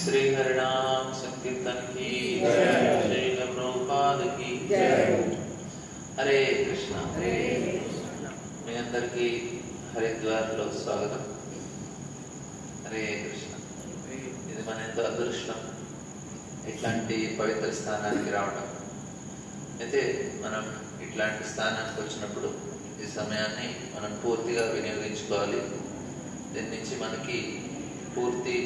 श्री हरिनाम संकीर्तन की जय, प्रभुपाद की जय। हरे कृष्ण। మీ అందరికీ హరిద్వార్లో స్వాగతం। హరే కృష్ణ। ఇది మన ఎంతో అదృష్టం ఇట్లాంటి పవిత్ర స్థానానికి రావడం। అయితే మనం ఇట్లాంటి స్థానానికి వచ్చినప్పుడు ఈ సమయాన్ని మనం పూర్తిగా వినియోగించుకోవాలి। దీని నుంచి మనకి పూర్తి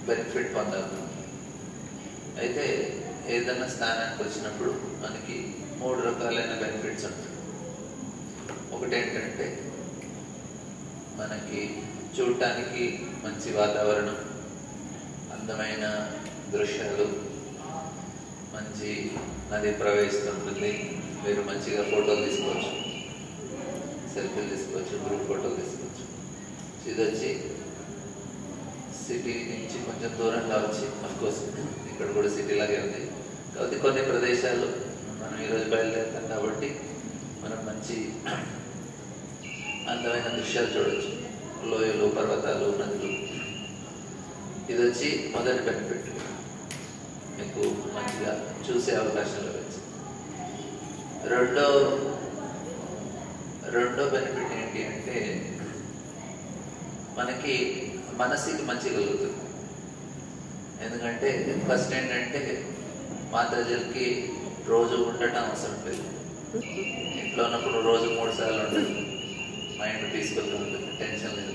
బెనిఫిట్ పొందాలి। అయితే ఏదైనా స్థానానికి వచ్చినప్పుడు మనకి 3 రకాలైన బెనిఫిట్స్ ఉంటాయి। ఒకటి ఏంటంటే మనకి చూడటానికి మంచి వాతావరణం, అందమైన దృశ్యాలు, మంచి నది ప్రవహిస్తుంటుంది, మీరు మంచిగా ఫోటోలు తీసుకోవచ్చు, సెల్ఫీలు తీసుకోవచ్చు, గ్రూప్ ఫోటోలు తీసుకోవచ్చు। ఇది వచ్చి సిటీ నుంచి కొంచెం దూరంగా వచ్చి, అఫ్కోర్స్ ఇక్కడ కూడా సిటీ లాగే ఉంది కాబట్టి కొన్ని ప్రదేశాలు మనం ఈరోజు బయలుదేరుతాం కాబట్టి మనం మంచి అందమైన దృశ్యాలు చూడవచ్చు, లోయలు, పర్వతాలు, నదులు। ఇది వచ్చి మొదటి బెనిఫిట్, మీకు మంచిగా చూసే అవకాశం లభించింది। రెండో బెనిఫిట్ ఏంటి అంటే మనకి మనసుకి మంచి కలుగుతుంది। ఎందుకంటే ఫస్ట్ ఏంటంటే మాతాజీలకి రోజు ఉండటం అవసరం లేదు, ఇంట్లో ఉన్నప్పుడు రోజు 3 సార్లు ఉంటుంది, మైండ్ పీస్ఫుల్గా ఉంటుంది, టెన్షన్ లేదు,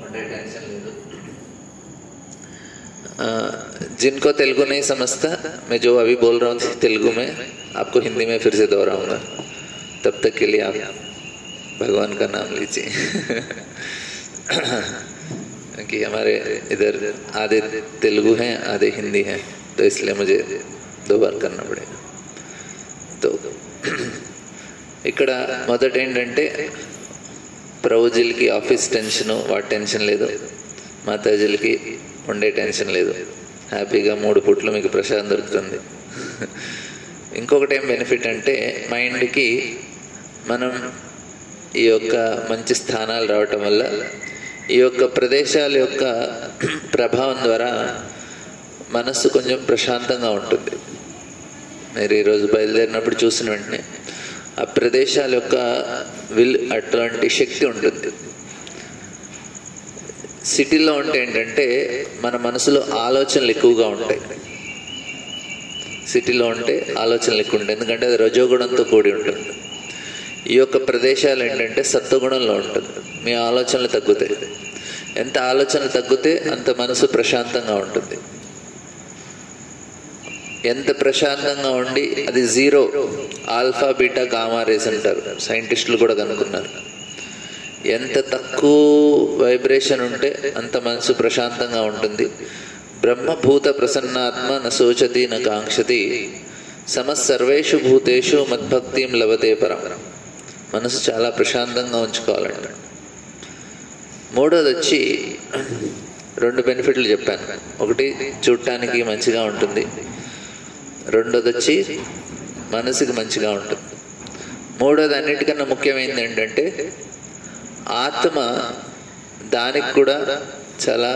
ఉండే టెన్షన్ లేదు। जिनको तेलुगु नहीं समझता, मैं जो अभी बोल रहा हूँ तेलुगु में आपको हिंदी में फिर से दोहराऊंगा, तब तक के लिए आप भगवान का नाम लीजिए। क्योंकि हमारे इधर आधे तेलुगु हैं, आधे हिंदी हैं, तो इसलिए मुझे 2 बार करना पड़ेगा। तो ఇక్కడ మొదట ఏంటంటే ప్రభుజీలకి ఆఫీస్ టెన్షన్, వాటి టెన్షన్ లేదు, మాతాజీలకి ఉండే టెన్షన్ లేదు, హ్యాపీగా 3 పూట్లు మీకు ప్రసాదం దొరుకుతుంది। ఇంకొకటి ఏం బెనిఫిట్ అంటే మైండ్కి మనం ఈ యొక్క మంచి స్థానాలు రావటం వల్ల ఈ యొక్క ప్రదేశాల యొక్క ప్రభావం ద్వారా మనస్సు కొంచెం ప్రశాంతంగా ఉంటుంది। మీరు ఈరోజు బయలుదేరినప్పుడు చూసిన వెంటనే ఆ ప్రదేశాల యొక్క అటువంటి శక్తి ఉంటుంది। సిటీలో ఉంటే ఏంటంటే మన మనసులో ఆలోచనలు ఎక్కువగా ఉంటాయి, సిటీలో ఉంటే ఆలోచనలు ఎక్కువ ఉంటాయి, ఎందుకంటే అది రజోగుణంతో కూడి ఉంటుంది। ఈ యొక్క ప్రదేశాలు ఏంటంటే సత్వగుణంలో ఉంటుంది, మీ ఆలోచనలు తగ్గుతాయి, ఎంత ఆలోచనలు తగ్గితే అంత మనసు ప్రశాంతంగా ఉంటుంది। ఎంత ప్రశాంతంగా ఉండి అది 0 ఆల్ఫా బీటా గామా రేస్ అంటారు, సైంటిస్టులు కూడా కనుక్కున్నారు। ఎంత తక్కువ వైబ్రేషన్ ఉంటే అంత మనసు ప్రశాంతంగా ఉంటుంది। బ్రహ్మభూత ప్రసన్నాత్మ న శోచతి న కాంక్షతి సమస్సర్వేషు భూతేషు మద్భక్తిం లభతే పరం। మనసు చాలా ప్రశాంతంగా ఉంచుకోవాలంట। మూడోది వచ్చి 2 బెనిఫిట్లు చెప్పాను, ఒకటి చూడటానికి మంచిగా ఉంటుంది, రెండోది వచ్చి మనసుకి మంచిగా ఉంటుంది, మూడోది అన్నిటికన్నా ముఖ్యమైనది ఏంటంటే ఆత్మ, దానికి కూడా చాలా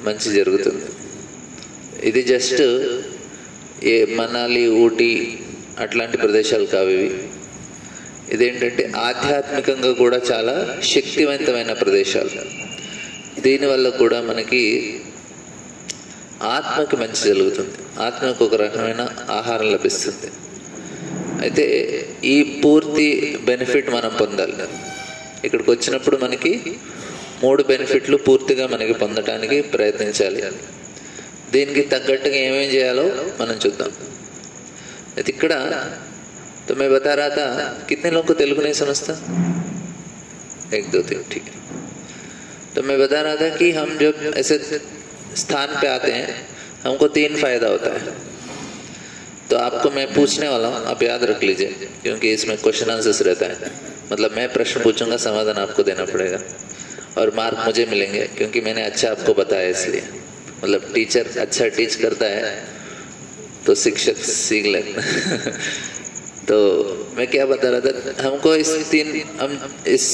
మంచి జరుగుతుంది। ఇది జస్ట్ మనాలి, ఊటీ అట్లాంటి ప్రదేశాలు కావు ఇవి, ఇదేంటంటే ఆధ్యాత్మికంగా కూడా చాలా శక్తివంతమైన ప్రదేశాలు। దీనివల్ల కూడా మనకి ఆత్మకి మంచి జరుగుతుంది, ఆత్మకు ఒక రకమైన ఆహారం లభిస్తుంది। అయితే ఈ పూర్తి బెనిఫిట్ మనం పొందాలి। ఇక్కడికి వచ్చినప్పుడు మనకి 3 బెనిఫిట్లు పూర్తిగా మనకి పొందటానికి ప్రయత్నించాలి। దీనికి తగ్గట్టుగా ఏమేం చేయాలో మనం చూద్దాం। అయితే ఇక్కడ तो मैं बता रहा था, कितने लोगों को तेलुगु नहीं समझता? 1 2 3 ठीक है। तो मैं बता रहा था कि हम जब ऐसे स्थान पे आते हैं हमको 3 फायदा होता है। तो आपको मैं पूछने वाला हूँ, आप याद रख लीजिए, क्योंकि इसमें क्वेश्चन आंसर्स रहता है। मतलब मैं प्रश्न पूछूंगा, समाधान आपको देना पड़ेगा और मार्क मुझे मिलेंगे, क्योंकि मैंने अच्छा आपको बताया इसलिए। मतलब टीचर अच्छा टीच करता है तो शिक्षक सीख लेते तो मैं क्या बता रहा था, हमको हम इस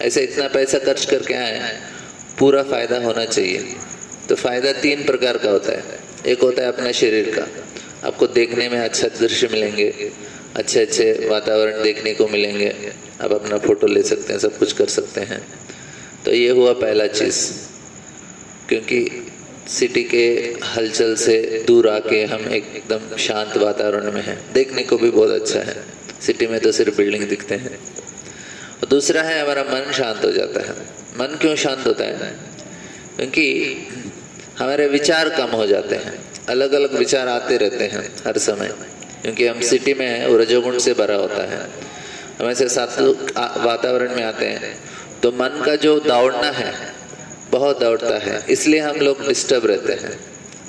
ऐसे इतना पैसा खर्च करके आए, पूरा फायदा होना चाहिए। तो फायदा 3 प्रकार का होता है। एक होता है अपने शरीर का, आपको देखने में अच्छा दृश्य मिलेंगे, अच्छे अच्छे वातावरण देखने को मिलेंगे, आप अपना फोटो ले सकते हैं, सब कुछ कर सकते हैं। तो ये हुआ पहला चीज़, क्योंकि सिटी के हलचल से दूर आके हम एकदम शांत वातावरण में हैं, देखने को भी बहुत अच्छा है। सिटी में तो सिर्फ बिल्डिंग दिखते हैं। और दूसरा है हमारा मन शांत हो जाता है। मन क्यों शांत होता है? क्योंकि हमारे विचार कम हो जाते हैं, अलग अलग विचार आते रहते हैं हर समय, क्योंकि हम सिटी में हैं, रजोगुण से भरा होता है। हम ऐसे सात्विक वातावरण में आते हैं तो मन का जो दौड़ना है बहुत दौड़ता है, इसलिए हम लोग डिस्टर्ब रहते हैं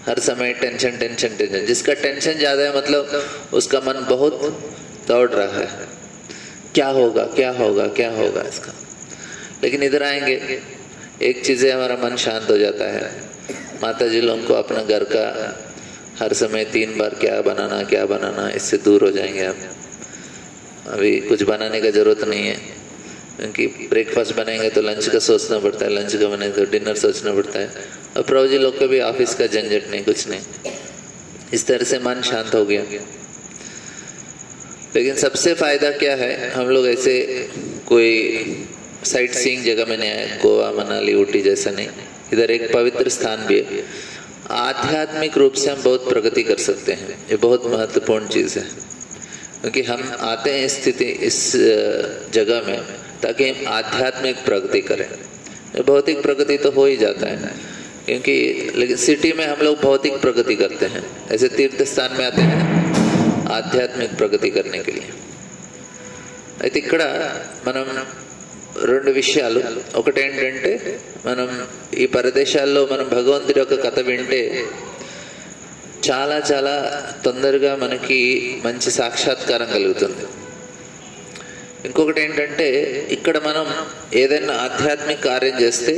हर समय। टेंशन टेंशन टेंशन, जिसका टेंशन ज़्यादा है मतलब उसका मन बहुत दौड़ रहा है, क्या होगा क्या होगा क्या होगा इसका। लेकिन इधर आएंगे, एक चीज़ है, हमारा मन शांत हो जाता है। माता जी लोगों को अपना घर का हर समय 3 बार क्या बनाना, इससे दूर हो जाएंगे आप। अभी कुछ बनाने का ज़रूरत नहीं है, क्योंकि ब्रेकफास्ट बनाएंगे तो लंच का सोचना पड़ता है, लंच का बनाएंगे तो डिनर सोचना पड़ता है। और प्रभु जी लोग का भी ऑफिस का झंझट नहीं, कुछ नहीं। इस तरह से मन शांत हो गया। लेकिन सबसे फायदा क्या है, हम लोग ऐसे कोई साइट सीइंग जगह में नहीं आए, गोवा मनाली ऊटी जैसा नहीं। इधर एक पवित्र स्थान भी है। आध्यात्मिक रूप से हम बहुत प्रगति कर सकते हैं, ये बहुत महत्वपूर्ण चीज़ है। क्योंकि हम आते हैं इस जगह में ताकि हम आध्यात्मिक प्रगति करें। भौतिक प्रगति तो हो ही जाता है, क्योंकि लेकिन सिटी में हम लोग भौतिक प्रगति करते हैं। ऐसे तीर्थ स्थान में आते हैं आध्यात्मिक प्रगति करने के लिए। అయితే ఇక్కడ మనం 2 విషయాలు, ఒకటి ఏంటంటే మనం ఈ ప్రదేశాల్లో మనం భగవంతుడి యొక్క కథ వింటే చాలా చాలా తొందరగా మనకి మంచి సాక్షాత్కారం కలుగుతుంది. ఇంకొకటి ఏంటంటే ఇక్కడ మనం ఏదైనా ఆధ్యాత్మిక కార్యం చేస్తే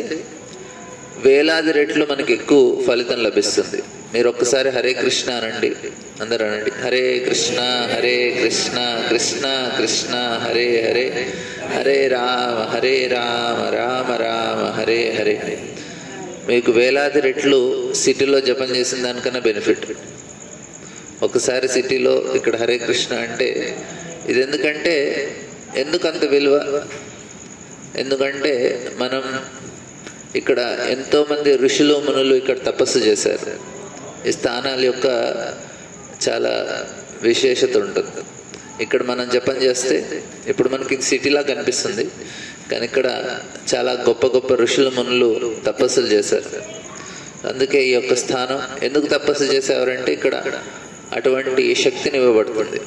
వేలాది రెట్లు మనకి ఎక్కువ ఫలితం లభిస్తుంది. మీరు ఒక్కసారి హరే కృష్ణ అనండి, అందరూ అనండి, హరే కృష్ణ కృష్ణ కృష్ణ హరే హరే, హరే రామ రామ రామ హరే హరే. మీకు వేలాది రెట్లు సిటీలో జపం చేసిన దానికన్నా బెనిఫిట్. ఒకసారి సిటీలో ఇక్కడ హరే కృష్ణ అంటే ఇది ఎందుకంత విలువ? ఎందుకంటే మనం ఇక్కడ ఎంతోమంది ఋషులు మునులు ఇక్కడ తపస్సు చేశారు. ఈ స్థానాల యొక్క చాలా విశేషత ఉంటుంది. ఇక్కడ మనం జపం చేస్తే ఇప్పుడు మనకి సిటీలా కనిపిస్తుంది, కానీ ఇక్కడ చాలా గొప్ప గొప్ప ఋషులు మునులు తపస్సులు చేశారు. అందుకే ఈ యొక్క స్థానం ఎందుకు తపస్సు చేసేవారంటే ఇక్కడ అటువంటి శక్తిని ఇవ్వబడుతుంది.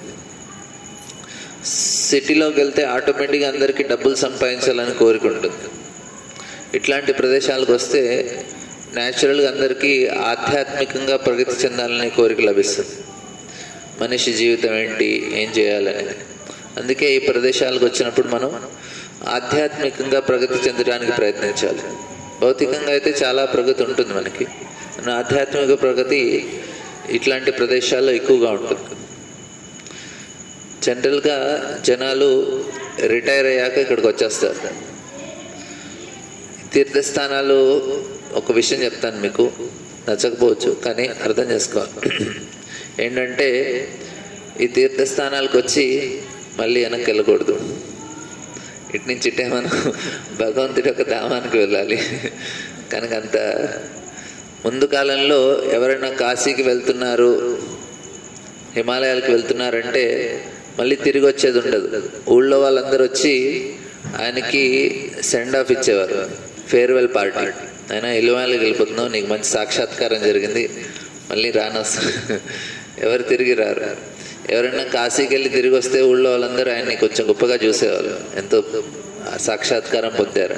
సిటీలోకి వెళ్తే ఆటోమేటిక్గా అందరికీ డబ్బులు సంపాదించాలని కోరిక ఉంటుంది. ఇట్లాంటి ప్రదేశాలకు వస్తే న్యాచురల్గా అందరికీ ఆధ్యాత్మికంగా ప్రగతి చెందాలనే కోరిక లభిస్తుంది. మనిషి జీవితం ఏంటి, ఏం చేయాలని. అందుకే ఈ ప్రదేశాలకు వచ్చినప్పుడు మనం ఆధ్యాత్మికంగా ప్రగతి చెందడానికి ప్రయత్నించాలి. భౌతికంగా అయితే చాలా ప్రగతి ఉంటుంది మనకి, ఆధ్యాత్మిక ప్రగతి ఇట్లాంటి ప్రదేశాల్లో ఎక్కువగా ఉంటుంది. జనరల్గా జనాలు రిటైర్ అయ్యాక ఇక్కడికి వచ్చేస్తారు. తీర్థస్థానాలు ఒక విషయం చెప్తాను, మీకు నచ్చకపోవచ్చు కానీ అర్థం చేసుకోవాలి. ఏంటంటే ఈ తీర్థస్థానాలకు వచ్చి మళ్ళీ వెనక్కి వెళ్ళకూడదు. ఇటు నుంచి ఇటే మనం భగవంతుడి యొక్క ధామానికి వెళ్ళాలి. కనుక అంత ముందు కాలంలో ఎవరైనా కాశీకి వెళ్తున్నారు, హిమాలయాలకు వెళ్తున్నారంటే మళ్ళీ తిరిగి వచ్చేది ఉండదు. ఊళ్ళో వాళ్ళందరూ వచ్చి ఆయనకి సెండ్ ఆఫ్ ఇచ్చేవారు, ఫేర్వెల్ పార్టీ. అయినా హిమాలయాలకు వెళ్ళిపోతున్నావు, నీకు మంచి సాక్షాత్కారం జరిగింది, మళ్ళీ రానొస్తా. ఎవరు తిరిగి రారు. ఎవరైనా కాశీకి వెళ్ళి తిరిగి వస్తే ఊళ్ళో వాళ్ళందరూ ఆయన్ని కొంచెం గొప్పగా చూసేవాళ్ళు. ఎంతో సాక్షాత్కారం పొందారు.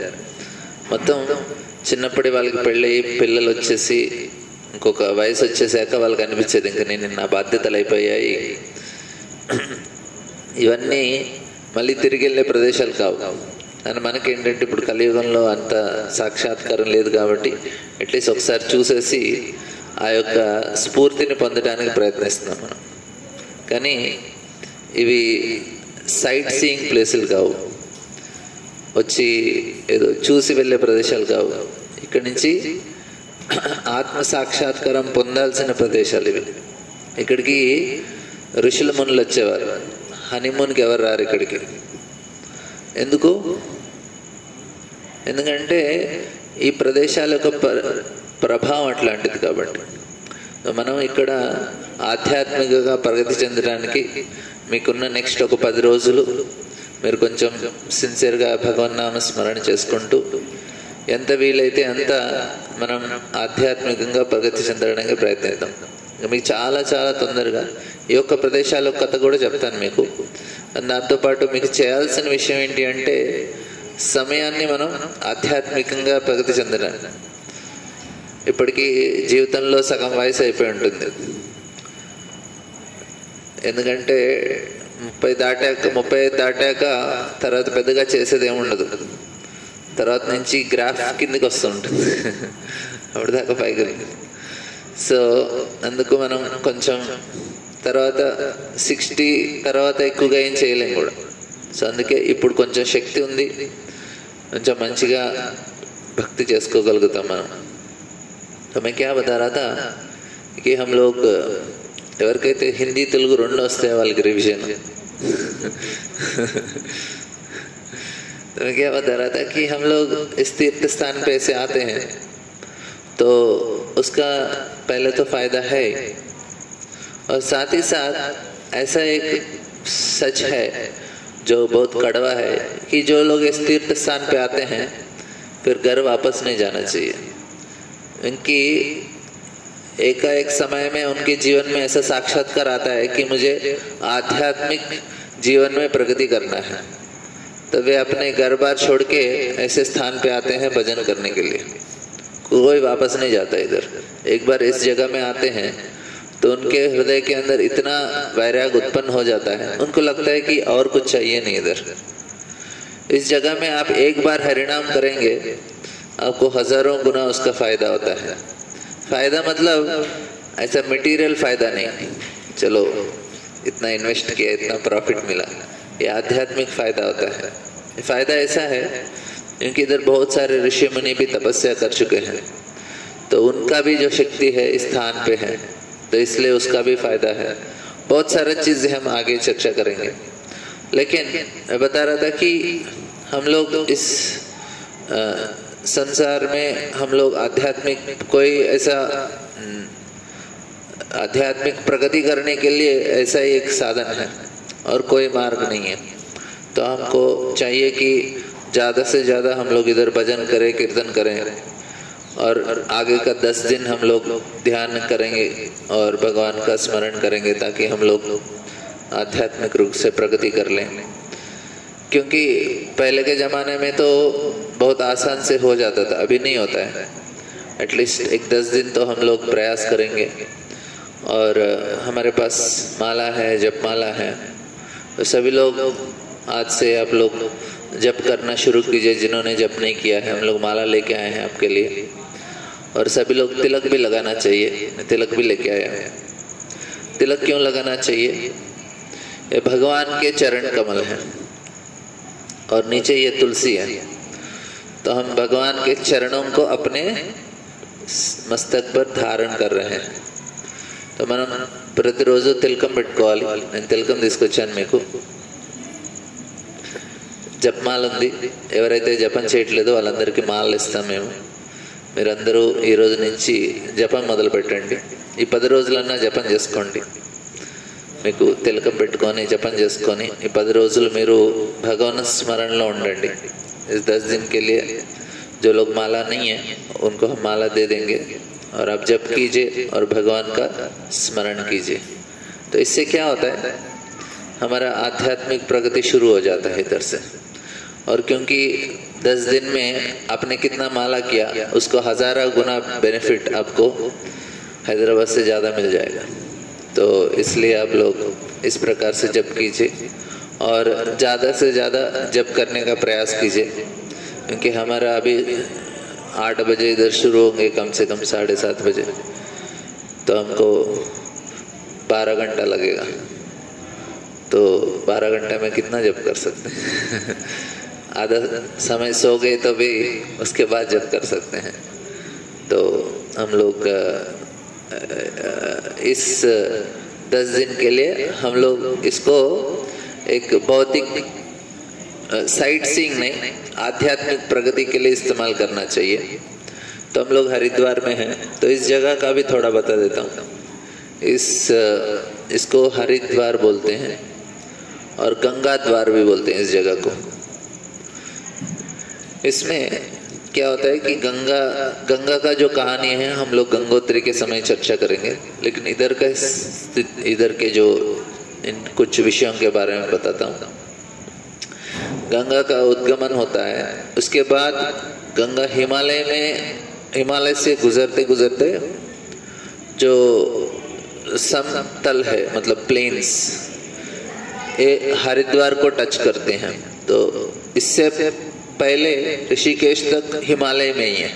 మొత్తం చిన్నప్పటి వాళ్ళకి పెళ్ళి పిల్లలు వచ్చేసి ఇంకొక వయసు వచ్చేసాక వాళ్ళకి అనిపించేది ఇంకా నేను నా బాధ్యతలు అయిపోయాయి, ఇవన్నీ మళ్ళీ తిరిగి వెళ్ళే ప్రదేశాలు కావు. అని మనకేంటంటే ఇప్పుడు కలియుగంలో అంత సాక్షాత్కారం లేదు కాబట్టి అట్లీస్ట్ ఒకసారి చూసేసి ఆ యొక్క స్ఫూర్తిని పొందడానికి ప్రయత్నిస్తున్నాం మనం. కానీ ఇవి సైట్ సీయింగ్ ప్లేసులు కావు, వచ్చి ఏదో చూసి వెళ్ళే ప్రదేశాలు కావు. ఇక్కడి నుంచి ఆత్మ సాక్షాత్కారం పొందాల్సిన ప్రదేశాలు ఇవి. ఇక్కడికి ఋషుల మునులు వచ్చేవారు, హనీమూన్కి ఎవరు రారు ఇక్కడికి. ఎందుకు? ఎందుకంటే ఈ ప్రదేశాల యొక్క ప్రభావం అట్లాంటిది కాబట్టి. మనం ఇక్కడ ఆధ్యాత్మికంగా ప్రగతి చెందడానికి మీకున్న నెక్స్ట్ ఒక 10 రోజులు మీరు కొంచెం సిన్సియర్గా భగవన్నామ స్మరణ చేసుకుంటూ ఎంత వీలైతే అంత మనం ఆధ్యాత్మికంగా ప్రగతి చెందడానికి ప్రయత్నిద్దాం. మీకు చాలా చాలా తొందరగా ఈ యొక్క ప్రదేశాల కథ కూడా చెప్తాను మీకు. దాంతోపాటు మీకు చేయాల్సిన విషయం ఏంటి అంటే సమయాన్ని మనం ఆధ్యాత్మికంగా ప్రగతి చెందడానికి. ఇప్పటికీ జీవితంలో సగం వయసు అయిపోయి ఉంటుంది. ఎందుకంటే 35 దాటాక తర్వాత పెద్దగా చేసేది ఏముండదు. తర్వాత నుంచి గ్రాఫ్ కిందకి వస్తూ ఉంటుంది, అప్పుడు దాకా పైకి. సో అందుకు మనం కొంచెం తర్వాత 60 తర్వాత ఎక్కువగా ఏం చేయలేం కూడా. సో అందుకే ఇప్పుడు కొంచెం శక్తి ఉంది, కొంచెం మంచిగా భక్తి చేసుకోగలుగుతాం మనం. तो मैं क्या बता रहा था कि हम लोग ఎవరికైతే హిందీ తెలుగు రెండు వస్తాయి వాళ్ళకి రివిజన్. तो मैं क्या बता रहा था कि हम लोग इस तीर्थ स्थान पे ऐसे आते हैं तो उसका पहले तो फायदा है, और साथ ही साथ ऐसा एक सच है जो बहुत कड़वा है कि जो लोग इस तीर्थ स्थान पे आते हैं फिर घर वापस नहीं जाना चाहिए. उनकी एकाएक समय में उनके जीवन में ऐसा साक्षात्कार आता है कि मुझे आध्यात्मिक जीवन में प्रगति करना है, तो वे अपने घर बार छोड़ के ऐसे स्थान पे आते हैं भजन करने के लिए. कोई वापस नहीं जाता इधर. एक बार इस जगह में आते हैं तो उनके हृदय के अंदर इतना वैराग उत्पन्न हो जाता है, उनको लगता है कि और कुछ चाहिए नहीं इधर. इस जगह में आप एक बार हरिनाम करेंगे आपको हजारों गुना उसका फायदा होता है. फायदा मतलब ऐसा मटेरियल फायदा नहीं, चलो इतना इन्वेस्ट किया इतना प्रॉफिट मिला, ये आध्यात्मिक फायदा होता है. फायदा ऐसा है क्योंकि इधर बहुत सारे ऋषि मुनि भी तपस्या कर चुके हैं, तो उनका भी जो शक्ति है इस स्थान पे है, तो इसलिए उसका भी फायदा है. बहुत सारी चीजें हम आगे चर्चा करेंगे. लेकिन मैं बता रहा था कि हम लोग इस संसार में हम लोग आध्यात्मिक कोई ऐसा आध्यात्मिक प्रगति करने के लिए ऐसा ही एक साधन है और कोई मार्ग नहीं है. तो हमको चाहिए कि ज़्यादा से ज़्यादा हम लोग इधर भजन करें, कीर्तन करें, और आगे का 10 दिन हम लोग ध्यान करेंगे और भगवान का स्मरण करेंगे ताकि हम लोग आध्यात्मिक रूप से प्रगति कर लें. क्योंकि पहले के ज़माने में तो बहुत आसान से हो जाता था, अभी नहीं होता है. एटलीस्ट एक 10 दिन तो हम लोग प्रयास करेंगे. और हमारे पास माला है, जप माला है, तो सभी लोग आज से आप लोग जप करना शुरू कीजिए. जिन्होंने जप नहीं किया है हम लोग माला लेके आए हैं आपके लिए. और सभी लोग तिलक भी लगाना चाहिए, तिलक भी लेके आया है. तिलक क्यों लगाना चाहिए? ये भगवान के चरण कमल हैं और नीचे ये तुलसी है, तो हम भगवान के चरणों को अपने मस्तक पर धारण कर रहे हैं. तो మనం ప్రతిరోజు తిలకం పెట్టుకోవాలి. నేను తిలకం తీసుకొచ్చాను మీకు. జపమాల ఉంది, ఎవరైతే జపం చేయట్లేదో వాళ్ళందరికీ మాలలు ఇస్తాం మేము. మీరందరూ ఈ రోజు నుంచి జపం మొదలు పెట్టండి. ఈ 10 రోజులన్నా జపం చేసుకోండి. మీకు తిలకం పెట్టుకొని జపం చేసుకొని ఈ 10 రోజులు మీరు భగవాన్ స్మరణలో ఉండండి. इस 10 दिन के लिए जो लोग माला नहीं है उनको हम माला दे देंगे और आप जप कीजिए और भगवान का स्मरण कीजिए. तो इससे क्या होता है, हमारा आध्यात्मिक प्रगति शुरू हो जाता है इधर से. और क्योंकि 10 दिन में आपने कितना माला किया उसको 1000 गुना बेनिफिट आपको हैदराबाद से ज़्यादा मिल जाएगा। तो इसलिए आप लोग इस प्रकार से जप कीजिए और ज़्यादा से ज़्यादा जप करने का प्रयास कीजिए, क्योंकि हमारा अभी 8 बजे इधर शुरू होंगे, कम से कम 7:30 बजे, तो हमको 12 घंटा लगेगा। तो 12 घंटे में कितना जप कर सकते हैं? आधा समय सो गए तो भी उसके बाद जप कर सकते हैं। तो हम लोग इस 10 दिन के लिए हम लोग इसको एक भौतिक साइट सीइंग नहीं, आध्यात्मिक प्रगति के लिए इस्तेमाल करना चाहिए। तो हम लोग हरिद्वार में हैं, तो इस जगह का भी थोड़ा बता देता हूँ। इसको हरिद्वार बोलते हैं और गंगा द्वार भी बोलते हैं इस जगह को। इसमें क्या होता है कि गंगा का जो कहानी है हम लोग गंगोत्री के समय चर्चा करेंगे, लेकिन इधर के जो इन कुछ विषयों के बारे में बताता हूँ। गंगा का उद्गमन होता है, उसके बाद गंगा हिमालय से गुजरते गुजरते जो समतल है, मतलब प्लेन्स, ये हरिद्वार को टच करते हैं। तो इससे पहले ऋषिकेश तक हिमालय में ही है।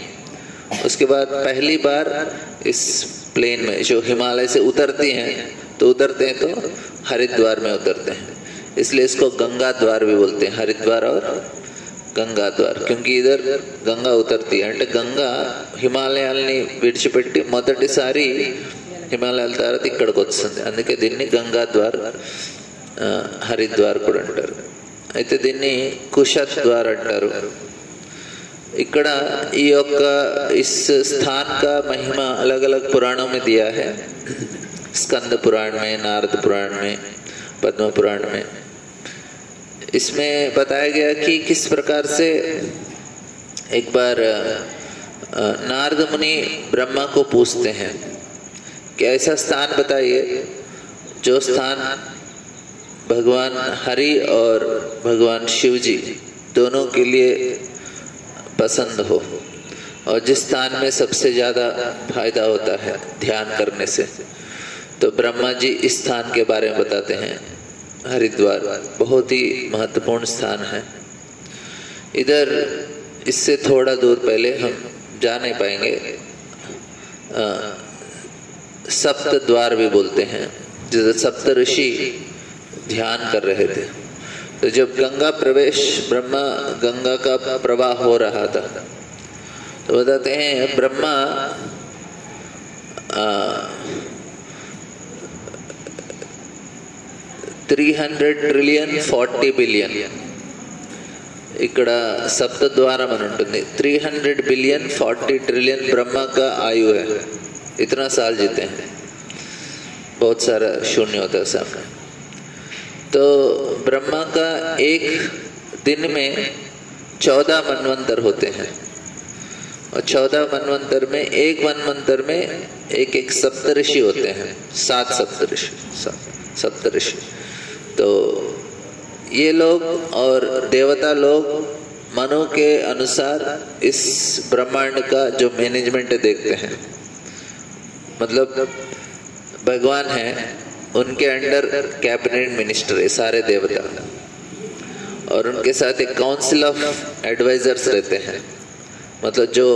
उसके बाद पहली बार इस प्लेन में जो हिमालय से उतरती हैं, तो उतरते हैं तो हरिद्वार में उतरते हैं, इसलिए इसको गंगा द्वार भी बोलते हैं, हरिद्वार और गंगा द्वार, क्योंकि इधर गंगा उतरती है। అంటే గంగా హిమాలయాల్ని విడిచిపెట్టి మొదటిసారి హిమాలయాల తర్వాత ఇక్కడికి వస్తుంది, అందుకే దీన్ని గంగా ద్వార్, హరిద్వార్ కూడా అంటారు। అయితే దీన్ని కుషద్వార్ అంటారు। ఇక్కడ ఈ యొక్క इस स्थान का महिमा अलग अलग पुराणों में दिया है, स्कंद पुराण में, नारद पुराण में, पद्म पुराण में। इसमें बताया गया कि किस प्रकार से एक बार नारद मुनि ब्रह्मा को पूछते हैं कि ऐसा स्थान बताइए जो स्थान भगवान हरि और भगवान शिव जी दोनों के लिए पसंद हो, और जिस स्थान में सबसे ज़्यादा फायदा होता है ध्यान करने से। तो ब्रह्मा जी इस स्थान के बारे में बताते हैं। हरिद्वार बहुत ही महत्वपूर्ण स्थान है। इधर इससे थोड़ा दूर पहले हम जा नहीं पाएंगे, सप्त द्वार भी बोलते हैं, जिधर सप्त ऋषि ध्यान कर रहे थे। तो जब गंगा प्रवेश, ब्रह्मा गंगा का प्रवाह हो रहा था, तो बताते हैं ब्रह्मा 300 ट्रिलियन 40 बिलियन, ఇక్కడ सप्तद्वारम అని ఉంటుంది। 300 बिलियन 40 ट्रिलियन ब्रह्मा का आयु है, इतना साल जीते हैं, बहुत सारा शून्य होता है सामने। तो ब्रह्मा का एक दिन में 14 मनवंतर होते हैं, और 14 मनवंतर में एक मनवंतर में एक सप्तऋषि होते हैं, 7 सप्तऋषि। तो ये लोग और देवता लोग मनु के अनुसार इस ब्रह्मांड का जो मैनेजमेंट देखते हैं, मतलब भगवान है, उनके अंडर कैबिनेट मिनिस्टर है सारे देवता, और उनके साथ एक काउंसिल ऑफ एडवाइजर्स रहते हैं, मतलब जो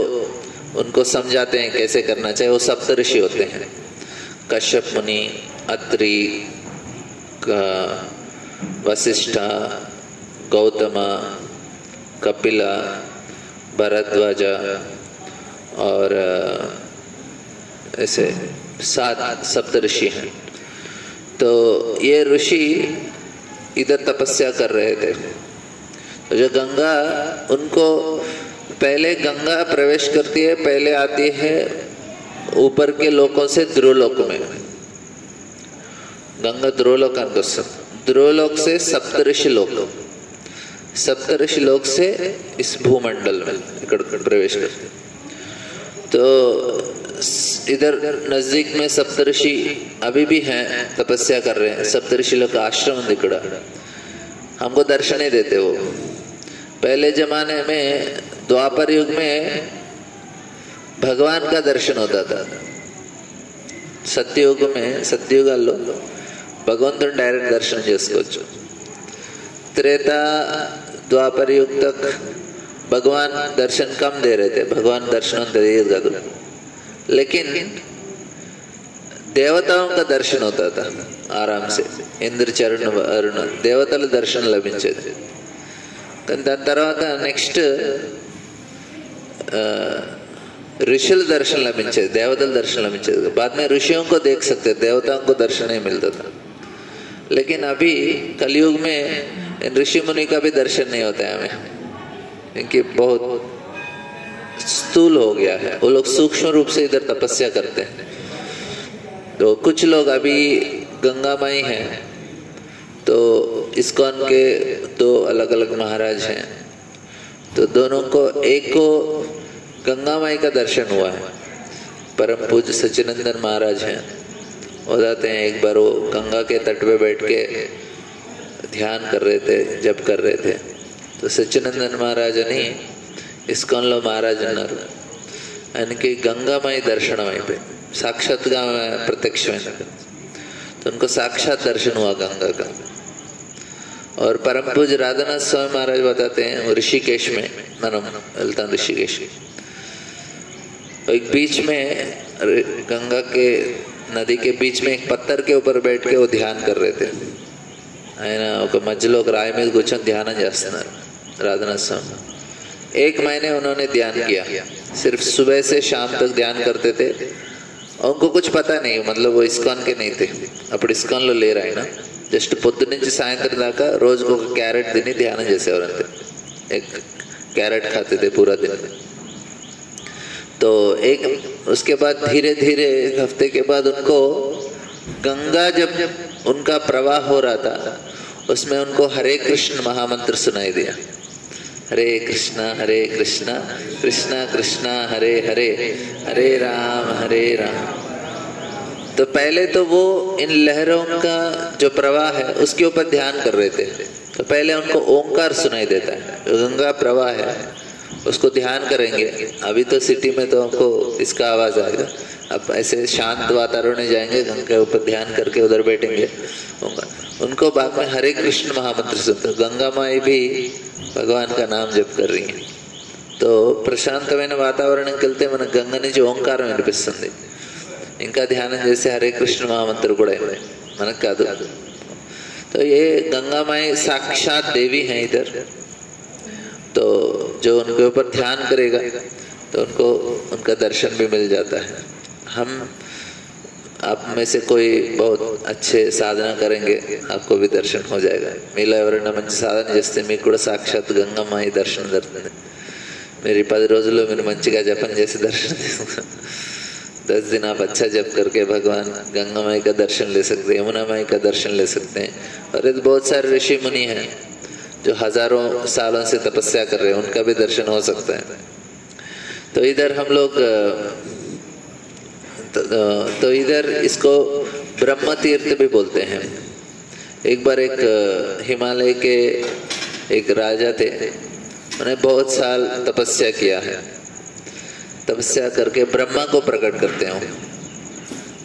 उनको समझाते हैं कैसे करना चाहिए। वो सप्तऋषि होते हैं, कश्यप मुनि, अत्रि, वशिष्ठा, गौतमा, कपिला, भरद्वाजा, और ऐसे 7 सप्तऋषि हैं। तो ये ऋषि इधर तपस्या कर रहे थे। तो जो गंगा, उनको पहले गंगा प्रवेश करती है, पहले आती है ऊपर के लोकों से ध्रुवलोक में। गंगा ध्रुवलोक से सप्तऋषि लोक, सप्तऋषि लोक से इस भूमंडल में प्रवेश करते। तो इधर नजदीक में सप्तऋषि अभी भी हैं, तपस्या कर रहे हैं। सप्तऋषि लोग का आश्रम दिखड़ा, हमको दर्शन नहीं देते वो, पहले जमाने में द्वापर युग में भगवान का दर्शन होता था। సత్యయుగ में సత్యయుగాల్లో భగవంతుని డైరెక్ట్ దర్శనం చేసుకోవచ్చు। त्रेता द्वापर युग तक भगवान दर्शन कम दे रहे थे, भगवान दर्शन తెలియదు కాదు। लेकिन देवताओं का दर्शन होता था आराम से, इंद्र चरण वरुण देवतल दर्शन లభించేది। దాని తర్వాత నెక్స్ట్ ऋषिल दर्शन लभिंचेది, देवतल दर्शन लभिंचेది। बाद में ऋषियों को देख सकते, देवताओं को दर्शन नहीं मिलता था। लेकिन अभी कलयुग में ऋषि मुनि का भी दर्शन नहीं होता है हमें, क्योंकि बहुत स्थूल हो गया है। वो लोग सूक्ष्म रूप से इधर तपस्या करते हैं। तो कुछ लोग अभी गंगा माई हैं, तो इस्कॉन के दो अलग अलग महाराज हैं, तो दोनों को एक को गंगा माई का दर्शन हुआ है। परम पूज्य सच्चिदानंद महाराज हैं, बताते हैं एक बार वो गंगा के तट पे बैठ के ध्यान कर रहे थे, जप कर रहे थे। तो सच्चिदानंद महाराज అని ఇస్కాన్లో మహారాజ్ ఉన్నారు, ఆయనకి గంగామాయి దర్శనం అయిపోయి సాక్షాత్గా ప్రత్యక్షమైన, तो उनको साक्षात दर्शन हुआ गंगा का। और परम पूज्य राधानाथ स्वामी महाराज बताते हैं ऋषिकेश में, మనం వెళ్తాం ऋषिकेश, एक बीच में गंगा के नदी के बीच में एक पत्थर के ऊपर बैठ के वो ध्यान कर रहे थे। ఆయన ఒక మధ్యలో ఒక రాయి మీద కూర్చొని ధ్యానం చేస్తున్నారు राधानाथ स्वामी। एक महीने उन्होंने ध्यान किया, सिर्फ सुबह से शाम तक ध्यान करते थे। उनको कुछ पता नहीं, मतलब वो इस्कॉन के नहीं थे, అప్పుడు ఇస్కాన్లో లేరు ఆయన। జస్ట్ పొద్దు నుంచి సాయంత్రం దాకా రోజుకు ఒక క్యారెట్ తిని ధ్యానం చేసేవారు అంతే, एक कैरेट खाते थे पूरा दिन। तो एक उसके बाद धीरे धीरे एक हफ्ते के बाद उनको गंगा जब उनका प्रवाह हो रहा था, उसमें उनको हरे कृष्ण महामंत्र सुनाई दिया। हरे कृष्णा कृष्णा कृष्णा हरे हरे, हरे राम। तो पहले तो वो इन लहरों का जो प्रवाह है उसके ऊपर ध्यान कर रहे थे। तो पहले उनको ओंकार सुनाई देता है, गंगा प्रवाह है उसको ध्यान करेंगे। अभी तो सिटी में तो हमको इसका आवाज आएगा, अब ऐसे शांत वातावरण में जाएंगे, गंगा के ऊपर ध्यान करके उधर बैठेंगे। उनको बाद में हरे कृष्ण महामंत्र सुनते, गंगा माई भी भगवान का नाम जप कर रही है। तो ప్రశాంతమైన వాతావరణం వెళ్తే మన గంగ నుంచి ఓంకారం వినిపిస్తుంది, ఇంకా ధ్యానం చేస్తే హరే కృష్ణ మహామంత్ర కూడా మనకు కాదు। तो ये गंगा माई साक्षात देवी हैं इधर, तो जो उनके ऊपर ध्यान करेगा तो उनको उनका दर्शन भी मिल जाता है। हम आप में से कोई बहुत अच्छे साधना करेंगे, आपको भी दर्शन हो जाएगा। మీలో ఎవరైనా మంచి సాధన చేస్తే మీకు కూడా సాక్షాత్ గంగమ్మాయి దర్శనం జరుగుతుంది। మీరు 10 రోజుల్లో మీరు మంచిగా జపం చేసి దర్శనం తీసుకుంటారు। 10 दिन आप अच्छा जप करके भगवान गंगा माई का दर्शन ले सकते हैं, यमुना माई का दर्शन ले सकते हैं। और ये बहुत सारे ऋषि मुनि हैं जो हजारों सालों से तपस्या कर रहे हैं, उनका भी दर्शन हो सकता है। तो इधर हम लोग तो इधर इसको ब्रह्म तीर्थ भी बोलते हैं। एक बार एक हिमालय के एक राजा थे, उन्हें बहुत साल तपस्या किया है, तपस्या करके ब्रह्मा को प्रकट करते हैं।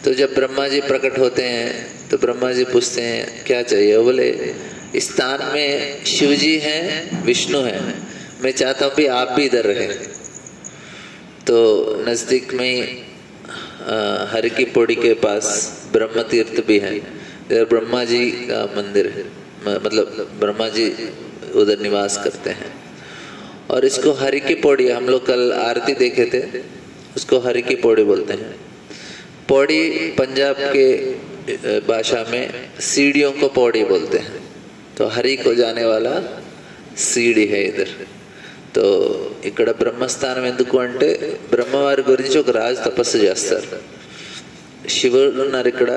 तो जब ब्रह्मा जी प्रकट होते हैं तो ब्रह्मा जी पूछते हैं क्या चाहिए, वो बोले इस स्थान में शिव जी हैं, विष्णु हैं, मैं चाहता हूँ भी आप भी इधर रहें। तो नज़दीक में हर की पौड़ी के पास ब्रह्म तीर्थ भी है, इधर ब्रह्मा जी का मंदिर है, मतलब ब्रह्मा जी उधर निवास करते हैं। और इसको हरि की पौड़ी, हम लोग कल आरती देखे थे, उसको हरि की पौड़ी बोलते हैं। पौड़ी पंजाब के भाषा में सीढ़ियों को पौड़ी बोलते हैं, तो हरि को जाने वाला सीढ़ी है इधर। तो ఇక్కడ బ్రహ్మస్థానం ఎందుకు అంటే బ్రహ్మవారి గురించి ఒక రాజు తపస్సు చేస్తారు, శివుడు ఉన్నారు ఇక్కడ,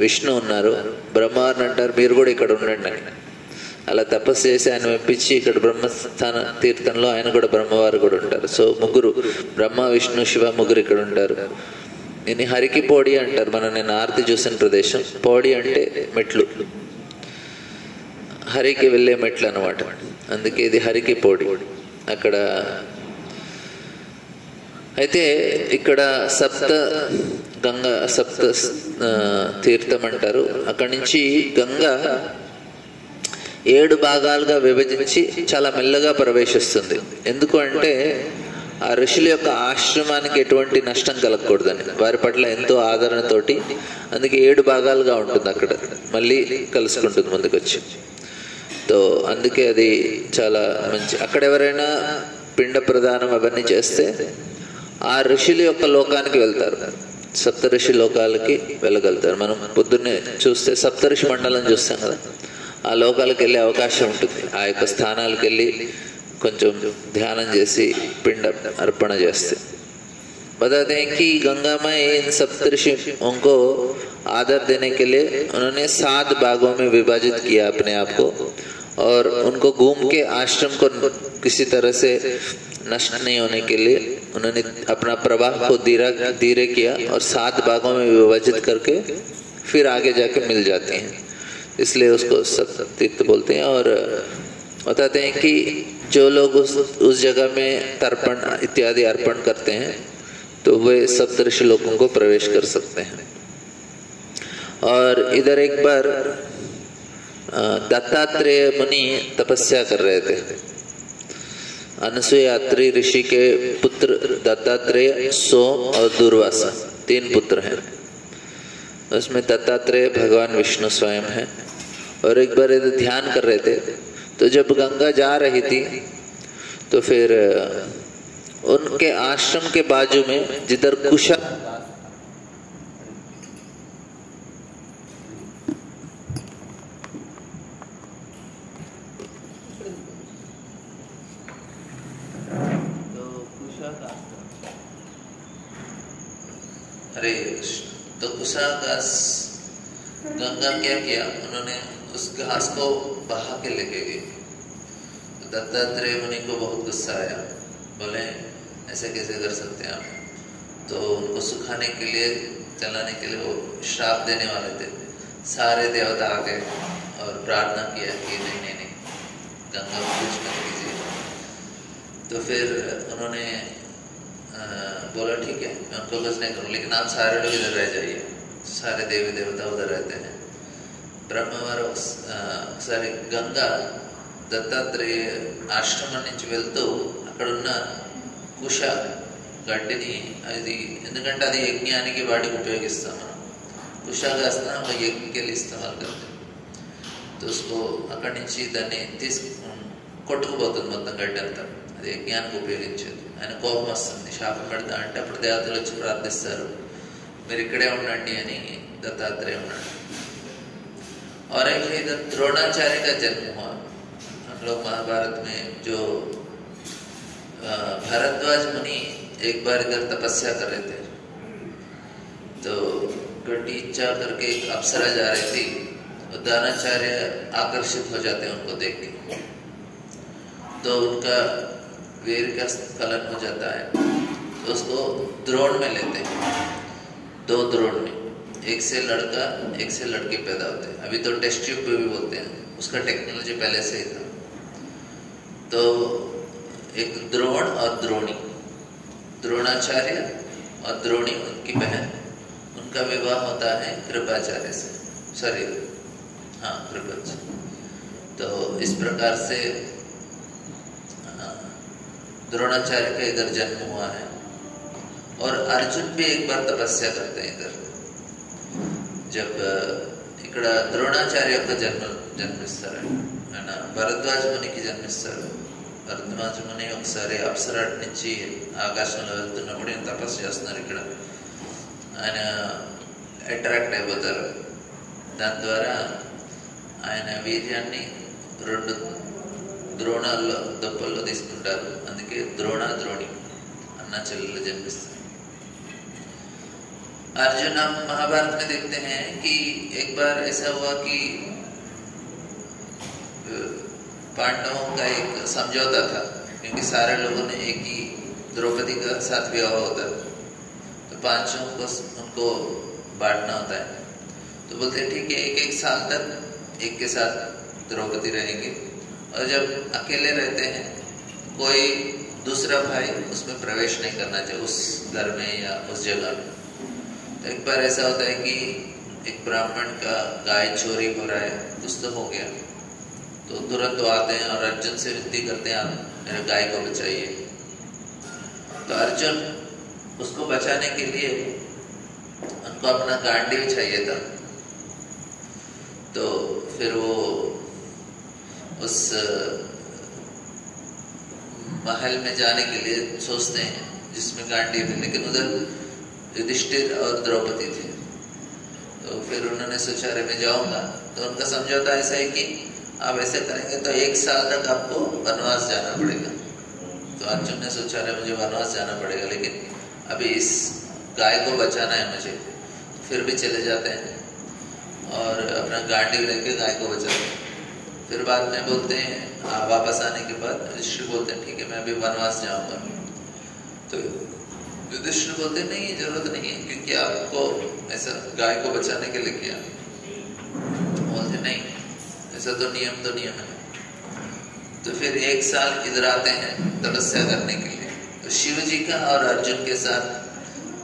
విష్ణు ఉన్నారు, బ్రహ్మవారిని అంటారు మీరు కూడా ఇక్కడ ఉండండి అని। అలా తపస్సు చేసి ఆయన మెప్పించి ఇక్కడ బ్రహ్మస్థాన తీర్థంలో ఆయన కూడా బ్రహ్మవారు కూడా ఉంటారు। సో ముగ్గురు బ్రహ్మ విష్ణు శివ ముగ్గురు ఇక్కడ ఉంటారు। దీన్ని హరికి పౌడి అంటారు। మనం నేను ఆరతి చూసిన ప్రదేశం, పౌడి అంటే మెట్లు, హరికి వెళ్ళే మెట్లు అనమాట। అందుకే ఇది హరికి పౌడి. అక్కడ అయితే ఇక్కడ సప్త తీర్థం అంటారు. అక్కడి నుంచి గంగ 7 భాగాలుగా విభజించి చాలా మెల్లగా ప్రవేశిస్తుంది. ఎందుకు అంటే ఆ ఋషుల యొక్క ఆశ్రమానికి ఎటువంటి నష్టం కలగకూడదని, వారి పట్ల ఎంతో ఆదరణతోటి. అందుకే 7 భాగాలుగా ఉంటుంది, అక్కడ మళ్ళీ కలుసుకుంటుంది ముందుకొచ్చి. తో అందుకే అది చాలా మంచి. అక్కడ ఎవరైనా పిండ ప్రదానం అవన్నీ చేస్తే ఆ ఋషుల యొక్క లోకానికి వెళ్తారు, సప్తఋషి లోకాలకి వెళ్ళగలుగుతారు. మనం పొద్దున్నే చూస్తే సప్తఋషి మండలం చూస్తాం కదా, ఆ లోకాలకు వెళ్ళే అవకాశం ఉంటుంది. ఆ యొక్క స్థానాలకు వెళ్ళి కొంచెం ధ్యానం చేసి పిండ अर्पण చేస్తే. बताते हैं कि गंगा माँ इन सप्तऋषियों को आदर देने के लिए उन्होंने 7 भागों में विभाजित किया अपने आप को, और उनको घूम के आश्रम को किसी तरह से नष्ट नहीं होने के लिए उन्होंने अपना प्रवाह को धीरे किया और 7 भागों में विभाजित करके फिर आगे जाके मिल जाती हैं, इसलिए उसको सप्ततीर्थ बोलते हैं। और बताते हैं कि जो लोग उस जगह में तर्पण इत्यादि अर्पण करते हैं तो वे सप्तऋषि लोकों को प्रवेश कर सकते हैं। और इधर एक बार दत्तात्रेय मुनि तपस्या कर रहे थे। अनसुयात्री ऋषि के पुत्र दत्तात्रेय, सोम और दुर्वासा 3 पुत्र हैं। उसमें दत्तात्रेय भगवान विष्णु स्वयं है। और एक बार इधर ध्यान कर रहे थे, तो जब गंगा जा रही थी तो फिर उनके आश्रम के बाजू में जिधर कुशा तो कुशा घास गंगा क्या किया, उन्होंने उस घास को बहा के लेके गए। तो दत्तात्रेय मुनि को बहुत गुस्सा आया, बोले ऐसे कैसे कर सकते हैं आप। तो उनको सुखाने के लिए, चलाने के लिए वो श्राप देने वाले थे। सारे देवता आ गए और प्रार्थना किया कि नहीं नहीं नहीं, गंगा को कुछ मत कीजिए। तो फिर उन्होंने बोला ठीक है, मैं उनको कुछ नहीं करूँ, लेकिन आप सारे लोग इधर रह जाइए। सारे देवी देवता उधर रहते हैं। బ్రహ్మవారు ఒకసారి గంగా దత్తాత్రేయ ఆశ్రమం నుంచి వెళ్తూ అక్కడున్న కుష గడ్డిని, అది ఎందుకంటే అది యజ్ఞానికి వాటికి ఉపయోగిస్తాం మనం, కుషాగాస్త ఒక యజ్ఞకి వెళ్ళి ఇస్తాం కదా. तो उसको అక్కడి నుంచి దాన్ని కొట్టుకుపోతుంది మొత్తం గడ్డి అంతా, అది యజ్ఞానికి ఉపయోగించేది. ఆయన కోపం వస్తుంది, శాపం పెడతా అంటే అప్పుడు దేవతలు వచ్చి ప్రార్థిస్తారు, మీరు ఇక్కడే ఉండండి అని दत्तात्रेय ఉన్నాడు. और एक इधर द्रोणाचार्य का जन्म हुआ। हम लोग महाभारत में जो भारद्वाज मुनि एक बार इधर तपस्या कर रहे थे, तो गड्डी इच्छा करके एक अप्सरा जा रही थी, और द्रोणाचार्य आकर्षित हो जाते हैं उनको देख के, तो उनका वीर का स्खलन हो जाता है। तो उसको द्रोण में लेते हैं, 2 द्रोण में, एक से लड़का एक से लड़की पैदा होते हैं। अभी तो टेस्ट ट्यूब पे भी बोलते हैं, उसका टेक्नोलॉजी पहले से ही था। तो एक द्रोण और द्रोणी, द्रोणाचार्य और द्रोणी उनकी बहन, उनका विवाह होता है कृपाचार्य से, सॉरी हाँ कृपाचार्य। तो इस प्रकार से द्रोणाचार्य का इधर जन्म हुआ है। और अर्जुन भी एक बार तपस्या करते हैं इधर, जब ఇక్కడ ద్రోణాచార్య యొక్క జన్మిస్తారు ఆయన భరద్వాజ మునికి జన్మిస్తారు. భరద్వాజ ముని ఒకసారి అప్సరా నుంచి ఆకాశంలో వెళ్తున్నప్పుడు ఆయన తపస్సు చేస్తున్నారు. ఇక్కడ ఆయన అట్రాక్ట్ అయిపోతారు, దాని ద్వారా ఆయన వీర్యాన్ని 2 ద్రోణాల్లో దొప్పల్లో తీసుకుంటారు. అందుకే ద్రోణ ద్రోణి అన్న చెల్లెలు జన్మిస్తారు. अर्जुन, हम महाभारत में देखते हैं कि एक बार ऐसा हुआ कि पांडवों का एक समझौता था, क्योंकि सारे लोगों ने एक ही द्रौपदी का साथ विवाह होता था, तो 5 को उनको बांटना होता है। तो बोलते हैं ठीक है, 1 साल तक एक के साथ द्रौपदी रहेंगे और जब अकेले रहते हैं कोई दूसरा भाई उसमें प्रवेश नहीं करना चाहिए, उस घर में या उस जगह में। तो एक बार ऐसा होता है कि एक ब्राह्मण का गाय चोरी हो रहा है, कुछ तो हो गया, तो तुरंत वो आते हैं और अर्जुन से विनती करते हैं आप मेरे गाय को बचाइए। तो अर्जुन उसको बचाने के लिए उनको अपना गांडीव चाहिए था। तो फिर वो उस महल में जाने के लिए सोचते हैं जिसमें गांडीव है, लेकिन उधर युधिष्ठिर और द्रौपदी थे। तो फिर उन्होंने सोचा अरे मैं जाऊंगा। तो उनका समझौता ऐसा है कि आप ऐसे करेंगे तो 1 साल तक आपको वनवास जाना पड़ेगा। तो अर्जुन ने सोचा अरे मुझे वनवास जाना पड़ेगा, लेकिन अभी इस गाय को बचाना है मुझे। फिर भी चले जाते हैं और अपना गांडीव लेके गाय को बचाते हैं। फिर बाद में बोलते हैं वापस आने के बाद युधिष्ठिर बोलते हैं ठीक है मैं अभी वनवास जाऊंगा। तो युधिष्ठिर बोलते हैं नहीं जरूरत नहीं है, क्योंकि आपको ऐसा गाय को बचाने के लिए किया। बोलते नहीं ऐसा तो नियम है। तो फिर 1 साल इधर आते हैं तपस्या करने के लिए। तो शिव जी का और अर्जुन के साथ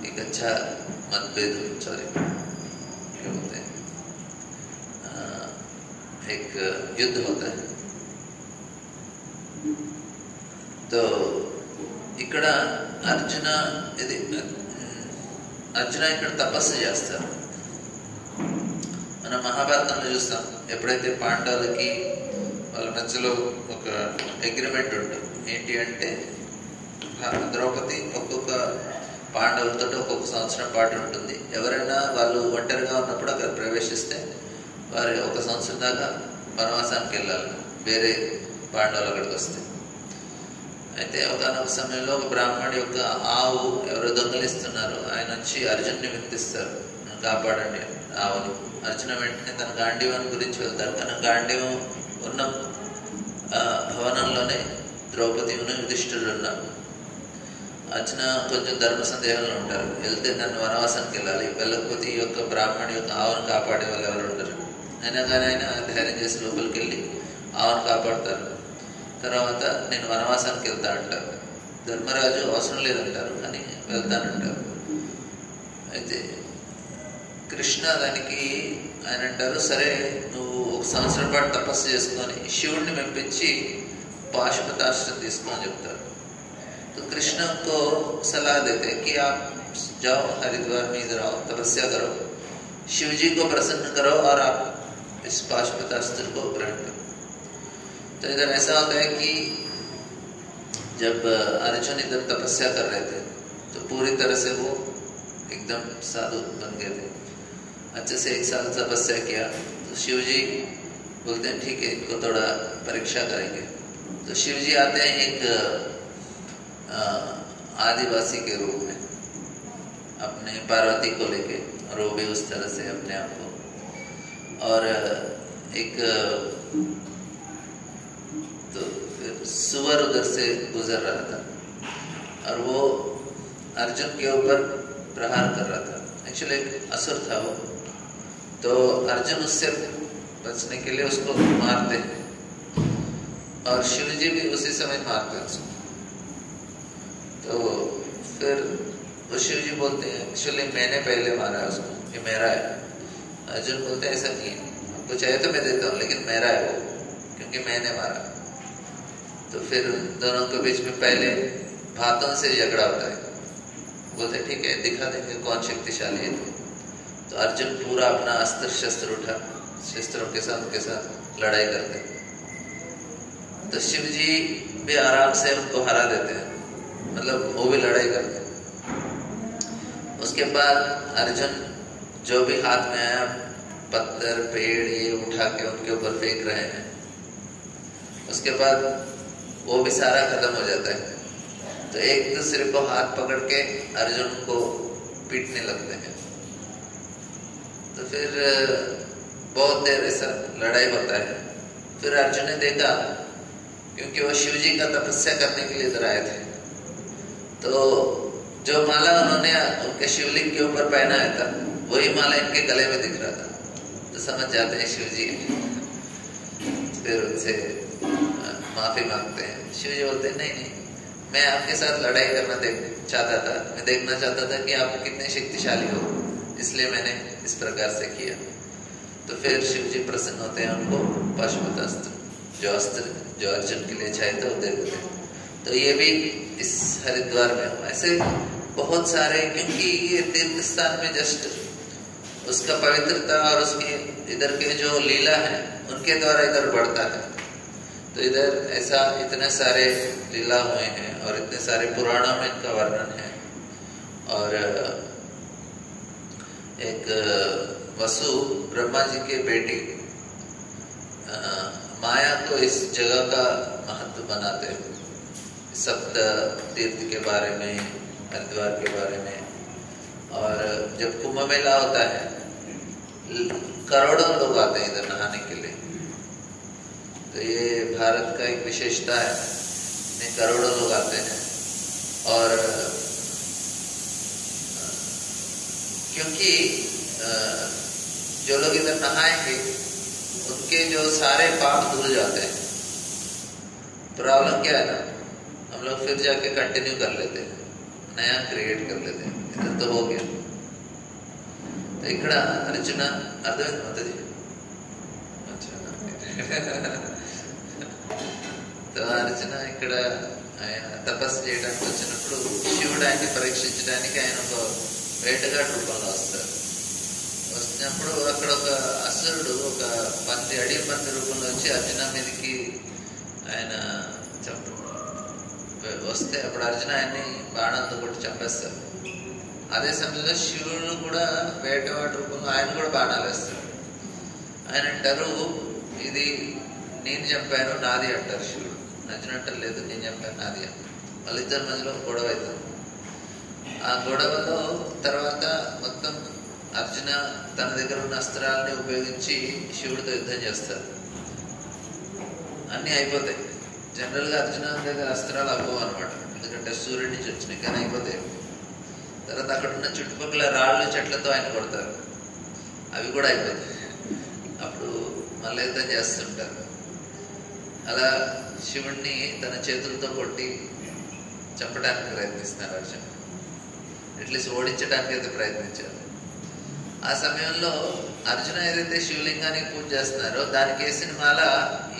एक अच्छा मतभेद क्या बोलते हैं एक युद्ध होता है। तो ఇక్కడ అర్జున ఇక్కడ తపస్సు చేస్తారు. మనం మహాభారతంలో చూస్తాం ఎప్పుడైతే పాండవులకి వాళ్ళ మధ్యలో ఒక అగ్రిమెంట్ ఉంటుంది. ఏంటి అంటే ద్రౌపది ఒక్కొక్క పాండవులతో ఒక్కొక్క సంవత్సరం పాటు ఉంటుంది. ఎవరైనా వాళ్ళు ఒంటరిగా ఉన్నప్పుడు అక్కడ ప్రవేశిస్తే వారి 1 సంవత్సరం దాకా వనవాసానికి వెళ్ళాలి, వేరే పాండవులు అక్కడికి వస్తే. అయితే ఒకనొక సమయంలో ఒక బ్రాహ్మణుడి యొక్క ఆవు ఎవరో దొంగలిస్తున్నారు. ఆయన వచ్చి అర్జున్ని వినిపిస్తారు కాపాడండి ఆవుని. అర్జున వెంటనే తన గాంధీవం గురించి వెళ్తారు. తన గాంధీవం ఉన్న భవనంలోనే ద్రౌపది యుధిష్ఠిరుడు ఉన్నారు. అర్జున కొంచెం ధర్మ సందేహంలో ఉంటారు. వెళ్తే నన్ను వనవాసానికి వెళ్ళాలి, వెళ్ళకపోతే ఈ యొక్క బ్రాహ్మణి యొక్క ఆవును కాపాడే వాళ్ళు ఎవరు ఉండరు. అయినా కానీ ఆయన ధైర్యం చేసి లోపలికి వెళ్ళి ఆవును కాపాడతారు. తర్వాత నేను వనవాసానికి వెళ్తా అంటారు. ధర్మరాజు అవసరం లేదంటారు, కానీ వెళ్తానంటారు. అయితే కృష్ణ దానికి ఆయన అంటారు సరే నువ్వు 1 సంవత్సరం పాటు తపస్సు చేసుకొని శివుడిని మెప్పించి పాశుపతాస్త్రం తీసుకొని చెప్తారు. तो कृष्ण को सलाह देते कि आप जाओ हरिद्वार में इधर आओ, तपस्या करो, शिव जी को प्रसन्न करो और आप इस पाशुपतास्त्र को ग्रहण करो। तो इधर ऐसा होता है कि जब अर्जुन इधर तपस्या कर रहे थे तो पूरी तरह से वो एकदम साधु बन गए थे। अच्छे से 1 साल तपस्या किया। तो शिव जी बोलते हैं ठीक है इनको थोड़ा परीक्षा करेंगे। तो शिव जी आते हैं एक आदिवासी के रूप में अपने पार्वती को लेके, और वो भी उस तरह से अपने आप को, और एक तो सुअर उधर से गुजर रहा था और वो अर्जुन के ऊपर प्रहार कर रहा था। एक्चुअली एक असुर था वो। तो अर्जुन उससे बचने के लिए उसको मारते हैं और शिव जी भी उसी समय मारते हैं उसको। तो फिर वो शिव जी बोलते हैं एक्चुअली मैंने पहले मारा है उसको, ये मेरा है। अर्जुन बोलते हैं ऐसा नहीं है, आपको चाहिए तो मैं देता हूँ, लेकिन मेरा है वो, क्योंकि मैंने मारा। तो फिर दोनों के बीच में पहले हाथों से झगड़ा होता है। बोलते ठीक है दिखा देंगे कौन शक्तिशाली है। तो अर्जुन पूरा अपना अस्त्र शस्त्र उठा, शस्त्रों के साथ लड़ाई करते हैं। तो शिव जी भी आराम से उनको हरा देते हैं, मतलब वो भी लड़ाई करते हैं। उसके बाद अर्जुन जो भी हाथ में आया पत्थर पेड़ ये उठा के उनके ऊपर फेंक रहे हैं। उसके बाद वो भी सारा खत्म हो जाता है। तो एक दूसरे को हाथ पकड़ के अर्जुन को पीटने लगते हैं। तो फिर बहुत देर ऐसा लड़ाई होता है। फिर अर्जुन ने देखा, क्योंकि वो शिव जी का तपस्या करने के लिए इधर आए थे, तो जो माला उन्होंने उनके शिवलिंग के ऊपर पहनाया था वही माला इनके गले में दिख रहा था। तो समझ जाते हैं शिव जी। फिर उनसे माफी मांगते हैं। शिव जी बोलते हैं नहीं नहीं, मैं आपके साथ लड़ाई करना चाहता था, मैं देखना चाहता था कि आप कितने शक्तिशाली हो, इसलिए मैंने इस प्रकार से किया। तो फिर शिव जी प्रसन्न होते हैं, उनको पाशुपतास्त्र, जो अस्त्र जो अर्जुन के लिए चाहिए था वो दे देते हैं। तो ये भी इस हरिद्वार में हो। ऐसे बहुत सारे, क्योंकि ये तीर्थ स्थान में जस्ट उसका पवित्रता और उसके इधर के जो लीला है उनके द्वारा इधर बढ़ता है। तो इधर ऐसा इतने सारे लीला हुए हैं और इतने सारे पुराणों में इनका वर्णन है। और एक वसु ब्रह्मा जी के बेटी माया को इस जगह का महत्व बनाते हैं, सप्त तीर्थ के बारे में, हरिद्वार के बारे में। और जब कुंभ मेला होता है करोड़ों लोग आते हैं इधर नहाने के लिए। तो ये भारत का एक विशेषता है, इसमें करोड़ों लोग आते हैं। और क्योंकि जो लोग इधर नहाएंगे उनके जो सारे पाप धुल जाते हैं। प्रॉब्लम क्या है ना, हम लोग फिर जाके कंटिन्यू कर लेते हैं, नया क्रिएट कर लेते हैं। इधर तो हो गया। तो ఇక్కడ అర్జున అర్థమైంది మాతాజీ? तो అర్జున ఇక్కడ ఆయన తపస్సు చేయడానికి వచ్చినప్పుడు శివుడు ఆయన్ని పరీక్షించడానికి ఆయన ఒక వేటగాడి రూపంలో వస్తారు. వచ్చినప్పుడు అక్కడ ఒక అసురుడు ఒక పంది, అడవి పంది రూపంలో వచ్చి అర్జున మీదకి ఆయన వస్తే అప్పుడు అర్జున ఆయన్ని బాణంతో కొట్టి చంపేస్తారు. అదే సమయంలో శివుడు కూడా వేటవాడి రూపంలో ఆయన కూడా బాణాలు వేస్తారు. ఆయన అంటారు ఇది నేను చంపాను నాది అంటారు శివుడు. అర్జున అంటారు లేదు నేను చంపాను నాది అని. వాళ్ళిద్దరి మధ్యలో గొడవ అవుతుంది. ఆ గొడవలో తర్వాత మొత్తం అర్జున తన దగ్గర ఉన్న అస్త్రాలని ఉపయోగించి శివుడితో యుద్ధం చేస్తారు. అన్నీ అయిపోతాయి. జనరల్గా అర్జున దగ్గర అస్త్రాలు అవ్వవు అనమాట, ఎందుకంటే సూర్యుడి నుంచి వచ్చినాయి, కానీ అయిపోతాయి. తర్వాత అక్కడ ఉన్న చుట్టుపక్కల రాళ్ళు చెట్లతో ఆయన కొడతారు, అవి కూడా అయిపోతాయి. అప్పుడు మళ్ళీ యుద్ధం చేస్తుంటారు. అలా శివుణ్ణి తన చేతులతో కొట్టి చంపడానికి ప్రయత్నిస్తున్నారు అర్జున. అట్లీస్ట్ ఓడించడానికి అయితే ప్రయత్నించారు. ఆ సమయంలో అర్జున ఏదైతే శివలింగానికి పూజ చేస్తున్నారో దానికి వేసిన మాల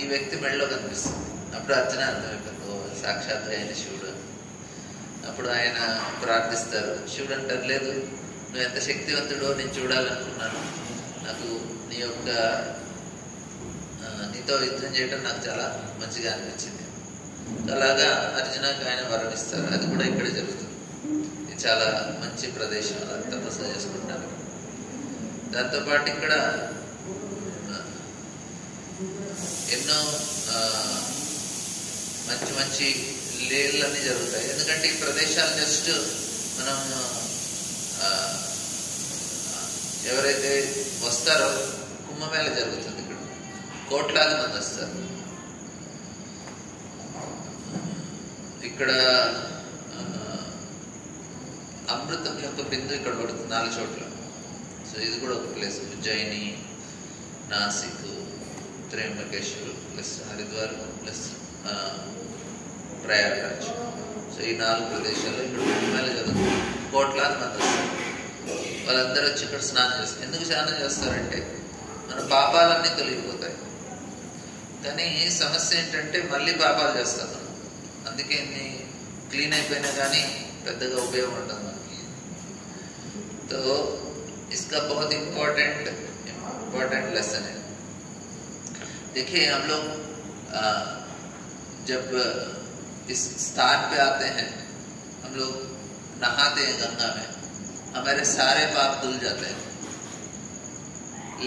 ఈ వ్యక్తి మెడలో కనిపిస్తుంది. అప్పుడు అర్జున అర్థమైపోయింది, సాక్షాత్ ఆయన శివుడు. అప్పుడు ఆయన ప్రార్థిస్తారు. శివుడు అంటారు లేదు నువ్వు ఎంత శక్తివంతుడో నేను చూడాలనుకున్నాను, నాకు నీతో యుద్ధం చేయడం నాకు చాలా మంచిగా అనిపించింది. అలాగా అర్జునకు ఆయన వరణిస్తారు. అది కూడా ఇక్కడ జరుగుతుంది. ఇది చాలా మంచి ప్రదేశం, అలా తపస్సు చేసుకుంటారు. దాంతోపాటు ఇక్కడ ఎన్నో మంచి మంచి లీలన్నీ జరుగుతాయి. ఎందుకంటే ఈ ప్రదేశాలు జస్ట్ మనం ఎవరైతే వస్తారో కుంభమేళ జరుగుతుంది, ఇక్కడ కోట్లాది మంది వస్తారు. ఇక్కడ అమృతం యొక్క బిందు ఇక్కడ పడుతుంది 4 చోట్ల. సో ఇది కూడా ఒక place. Ujjayini, Nashik, Trimbakeshwar plus Haridwar plus Prayagraj. So ఈ 4 ప్రదేశాల్లో ఇక్కడ కుంభమేళ జరుగుతుంది. కోట్లాది మంది వస్తారు. వాళ్ళందరూ వచ్చి ఇక్కడ స్నానం చేస్తారు. ఎందుకు స్నానం చేస్తారంటే మన పాపాలన్నీ తొలగిపోతాయి. కానీ సమస్య ఏంటంటే మళ్ళీ పాపాలు చేస్తాం మనం. అందుకే ఇన్ని క్లీన్ అయిపోయినా కానీ పెద్దగా ఉపయోగం ఉండదు మనకి. तो इसका बहुत इम्पोर्टेंट लेसन है. देखिए हम लोग जब इस स्थान पे आते हैं, हम लोग नहाते हैं गंगा में, हमारे सारे पाप धुल जाते हैं.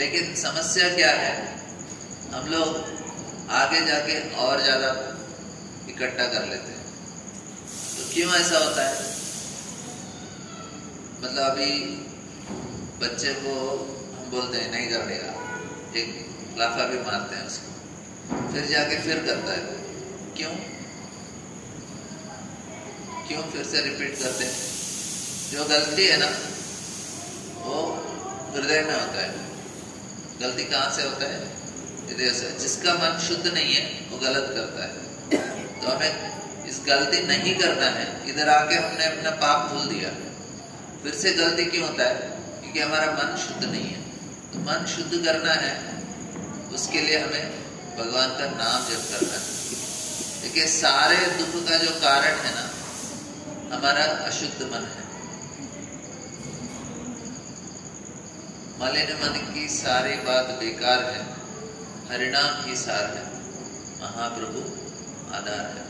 लेकिन समस्या क्या है, हम लोग आगे जाके और ज्यादा इकट्ठा कर लेते हैं. तो क्यों ऐसा होता है? मतलब अभी बच्चे को हम बोलते हैं नहीं दौड़ेगा, एक लाफा भी मारते हैं उसको, फिर जाके फिर करता है. क्यों फिर से रिपीट करते हैं? जो गलती है ना वो हृदय में होता है. गलती कहाँ से होता है? हृदय से. जिसका मन शुद्ध नहीं है वो गलत करता है. तो हमें इस गलती नहीं करना है। इधर आके हमने अपना पाप भूल दिया, फिर से गलती क्यों होता है? क्योंकि हमारा मन शुद्ध नहीं है। तो मन शुद्ध करना है, उसके लिए हमें भगवान का नाम जप करना है। देखिए सारे दुख का जो कारण है ना, हमारा अशुद्ध मन है। मलिन मन की सारी बात बेकार है, हरिनाम ही सार है, महाप्रभु आधार है।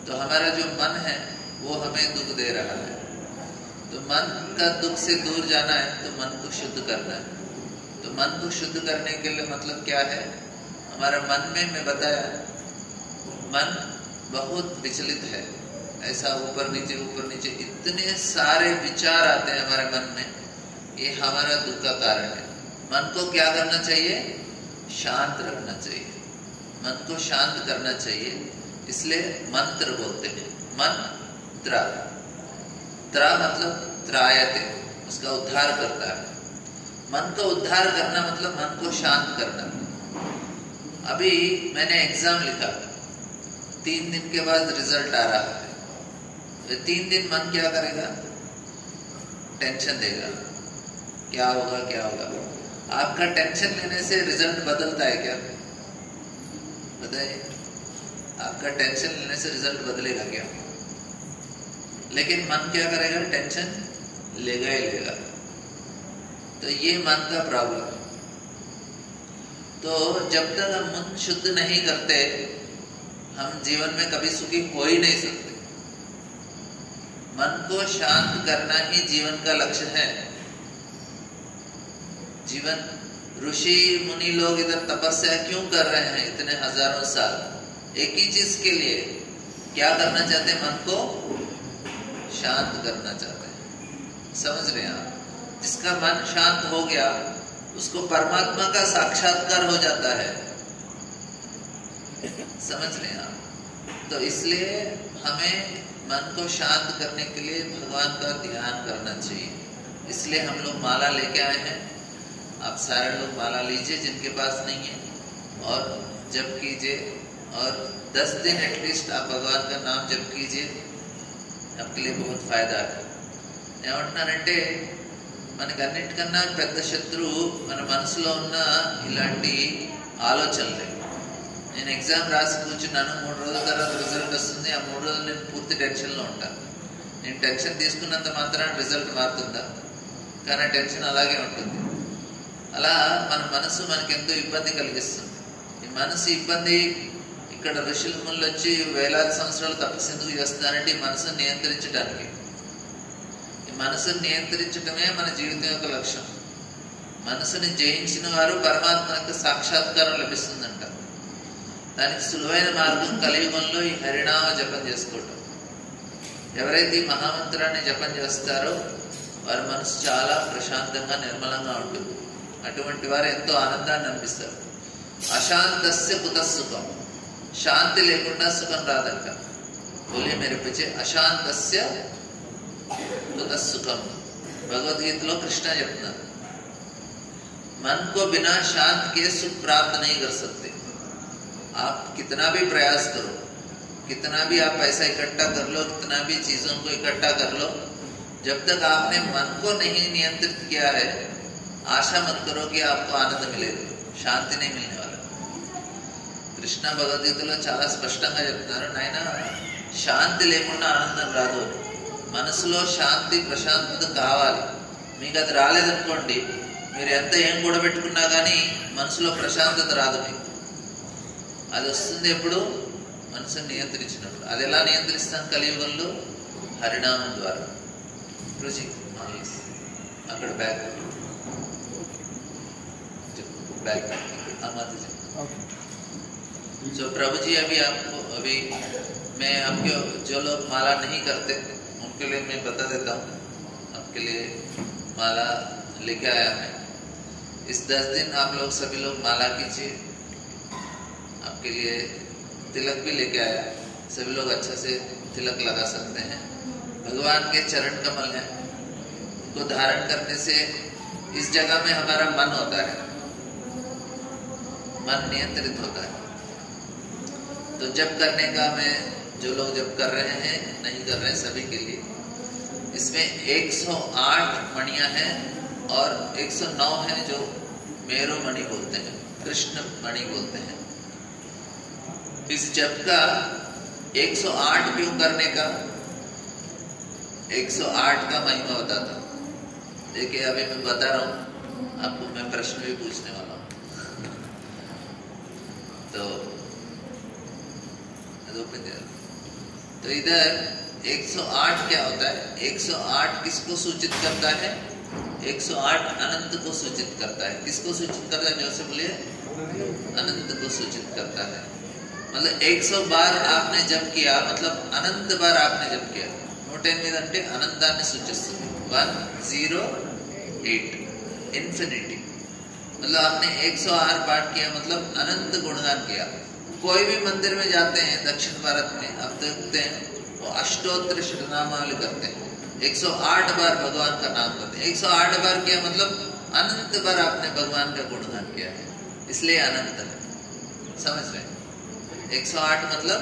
तो हमारा जो मन है वो हमें दुख दे रहा है। तो मन का दुख से दूर जाना है तो मन को शुद्ध करना है। तो मन को शुद्ध करने के लिए मतलब क्या है? हमारा मन में मैं बताया, मन बहुत विचलित है, ऐसा ऊपर नीचे इतने सारे विचार आते हैं हमारे मन में, ये हमारा दुख का कारण है। मन को क्या करना चाहिए? शांत रखना चाहिए, मन को शांत करना चाहिए। इसलिए मंत्र बोलते हैं, मंत्र। त्रा मतलब त्रायते, उसका उद्धार करता है। मन को उद्धार करना मतलब मन को शांत करना। अभी मैंने एग्जाम लिखा, 3 दिन के बाद रिजल्ट आ रहा है। तो 3 दिन मन क्या करेगा? टेंशन देगा, क्या होगा क्या होगा। आपका टेंशन लेने से रिजल्ट बदलता है क्या? बताइए, आपका टेंशन लेने से रिजल्ट बदलेगा क्या? लेकिन मन क्या करेगा? टेंशन लेगा ही लेगा। तो ये मन का प्रॉब्लम है। तो जब तक हम मन शुद्ध नहीं करते, हम जीवन में कभी सुखी हो ही नहीं सकते। मन को शांत करना ही जीवन का लक्ष्य है। जीवन, ऋषि मुनि लोग इधर तपस्या क्यों कर रहे हैं इतने हजारों साल? एक ही चीज के लिए, क्या करना चाहते हैं? मन को शांत करना चाहते हैं। समझ रहे हैं आप? जिसका मन शांत हो गया उसको परमात्मा का साक्षात्कार हो जाता है। समझ रहे हैं आप? तो इसलिए हमें मन को शांत करने के लिए भगवान का ध्यान करना चाहिए। इसलिए हम लोग माला लेके आए हैं। आप सारे लोग माला लीजिए जिनके पास नहीं है, और जप कीजिए, और 10 दिन एटलीस्ट आप भगवान का नाम जप कीजिए, आपके लिए बहुत फायदा है। ఏమంటున్నారంటే మనకి అన్నిటికన్నా పెద్ద శత్రువు మన మనసులో ఉన్న ఇలాంటి ఆలోచనలే. నేను ఎగ్జామ్ రాసి కూర్చున్నాను, 3 రోజుల తర్వాత రిజల్ట్ వస్తుంది. ఆ 3 రోజులు నేను పూర్తి టెన్షన్లో ఉంటాను. నేను టెన్షన్ తీసుకున్నంత మాత్రాన రిజల్ట్ మారుతుందా? కానీ టెన్షన్ అలాగే ఉంటుంది. అలా మన మనసు మనకెంతో ఇబ్బంది కలిగిస్తుంది. ఈ మనసు ఇబ్బంది, ఇక్కడ ఋషుల ముళ్ళు వచ్చి వేలాది సంవత్సరాలు తపస్సు ఎందుకు చేస్తున్నారంటే ఈ మనసును నియంత్రించడానికి. ఈ మనసును నియంత్రించడమే మన జీవితం యొక్క లక్ష్యం. మనసుని జయించిన వారు పరమాత్మ యొక్క సాక్షాత్కారం లభిస్తుందంట. దానికి సులువైన మార్గం కలియుగంలో ఈ హరినామ జపం చేసుకోవటం. ఎవరైతే ఈ మహామంత్రాన్ని జపం చేస్తారో వారి మనసు చాలా ప్రశాంతంగా నిర్మలంగా ఉంటుంది. అటువంటి వారు ఎంతో ఆనందాన్ని అనిపిస్తారు. అశాంతస్య కుతసుఖం, శాంతి లేకుండా సుఖం రాదంట. बोलिए मेरे पीछे, अशांतस्य कुतसुखम. भगवद्गीता कृष्ण చెప్తున్నారు, मन को बिना शांत के सुख प्राप्त नहीं कर सकते. आप कितना भी प्रयास करो, कितना भी आप पैसा इकट्ठा कर लो, कितना भी चीजों को इकट्ठा कर लो, जब तक आपने मन को नहीं नियंत्रित किया है, आशा मत करो कि आपको आनंद मिलेगा. शांति नहीं मिलने वाला. కృష్ణ భగవద్గీతలో చాలా స్పష్టంగా చెప్తున్నారు, నాయన శాంతి లేకుండా ఆనందం రాదు. మనసులో శాంతి ప్రశాంతత కావాలి. మీకు అది రాలేదనుకోండి, మీరు ఎంత ఏం కూడబెట్టుకున్నా కానీ మనసులో ప్రశాంతత రాదు. మీకు అది వస్తుంది ఎప్పుడు? మనసును నియంత్రించినప్పుడు. అది ఎలా నియంత్రిస్తాం? కలియుగంలో హరినామం ద్వారా. రుచి అక్కడ బ్యాక్ तो प्रभु जी अभी मैं आपके जो लोग माला नहीं करते उनके लिए मैं बता देता हूँ. आपके लिए माला लेके आया मैं. इस 10 दिन आप लोग सभी लोग माला कीजिए. आपके लिए तिलक भी लेके आया. सभी लोग अच्छा से तिलक लगा सकते हैं. भगवान के चरण कमल है, उनको धारण करने से इस जगह में हमारा मन होता है, मन नियंत्रित होता है. तो जप करने का मैं जो लोग जप कर रहे हैं नहीं कर रहे हैं सभी के लिए, इसमें 108 मणियां हैं और 109 है जो मेरो मणि बोलते हैं, कृष्ण मणि बोलते हैं। इस जप का 108 क्यों करने का, 108 का महिमा बताता हूं। देखिए अभी मैं बता रहा हूं आपको, मैं प्रश्न भी पूछने वाला हूं। तो इधर 108 क्या होता है? 108 किसको सूचित करता है? 108 अनंत को सूचित करता है। किसको सूचित करता है? जो से बोलिए, अनंत को सूचित करता है। मतलब 100 बार आपने जप किया, मतलब अनंत बार आपने जप किया। 108 अनंताన్ని सूचिస్తుంది। 108 इन्फिनिटी, मतलब आपने 108 पाठ किया, मतलब अनंत गुणगान किया। कोई भी मंदिर में जाते हैं दक्षिण भारत में, आप देखते हैं वो अष्टोत्तर शतनामावली करते हैं, 108 बार भगवान का नाम करते हैं। 108 बार किया मतलब अनंत बार आपने भगवान का गुणगान किया है, इसलिए अनंत है। समझ रहे? 108 मतलब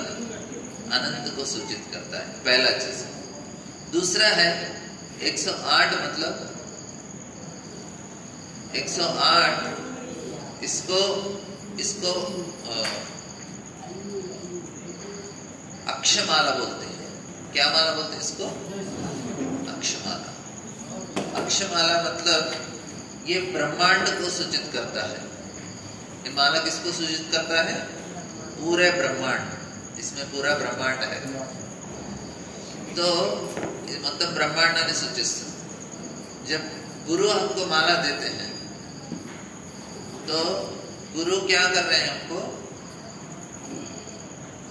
अनंत को सूचित करता है, पहला चीज। दूसरा है 108 मतलब 108 इसको अक्षमाला बोलते हैं। क्या माला बोलते हैं इसको? अक्षमाला। अक्षमाला मतलब ये ब्रह्मांड को सूचित करता है। ये माला किसको सूचित करता है? पूरे ब्रह्मांड, इसमें पूरा ब्रह्मांड है। तो मतलब ब्रह्मांड ने सूचित। जब गुरु हमको माला देते हैं तो गुरु क्या कर रहे हैं? हमको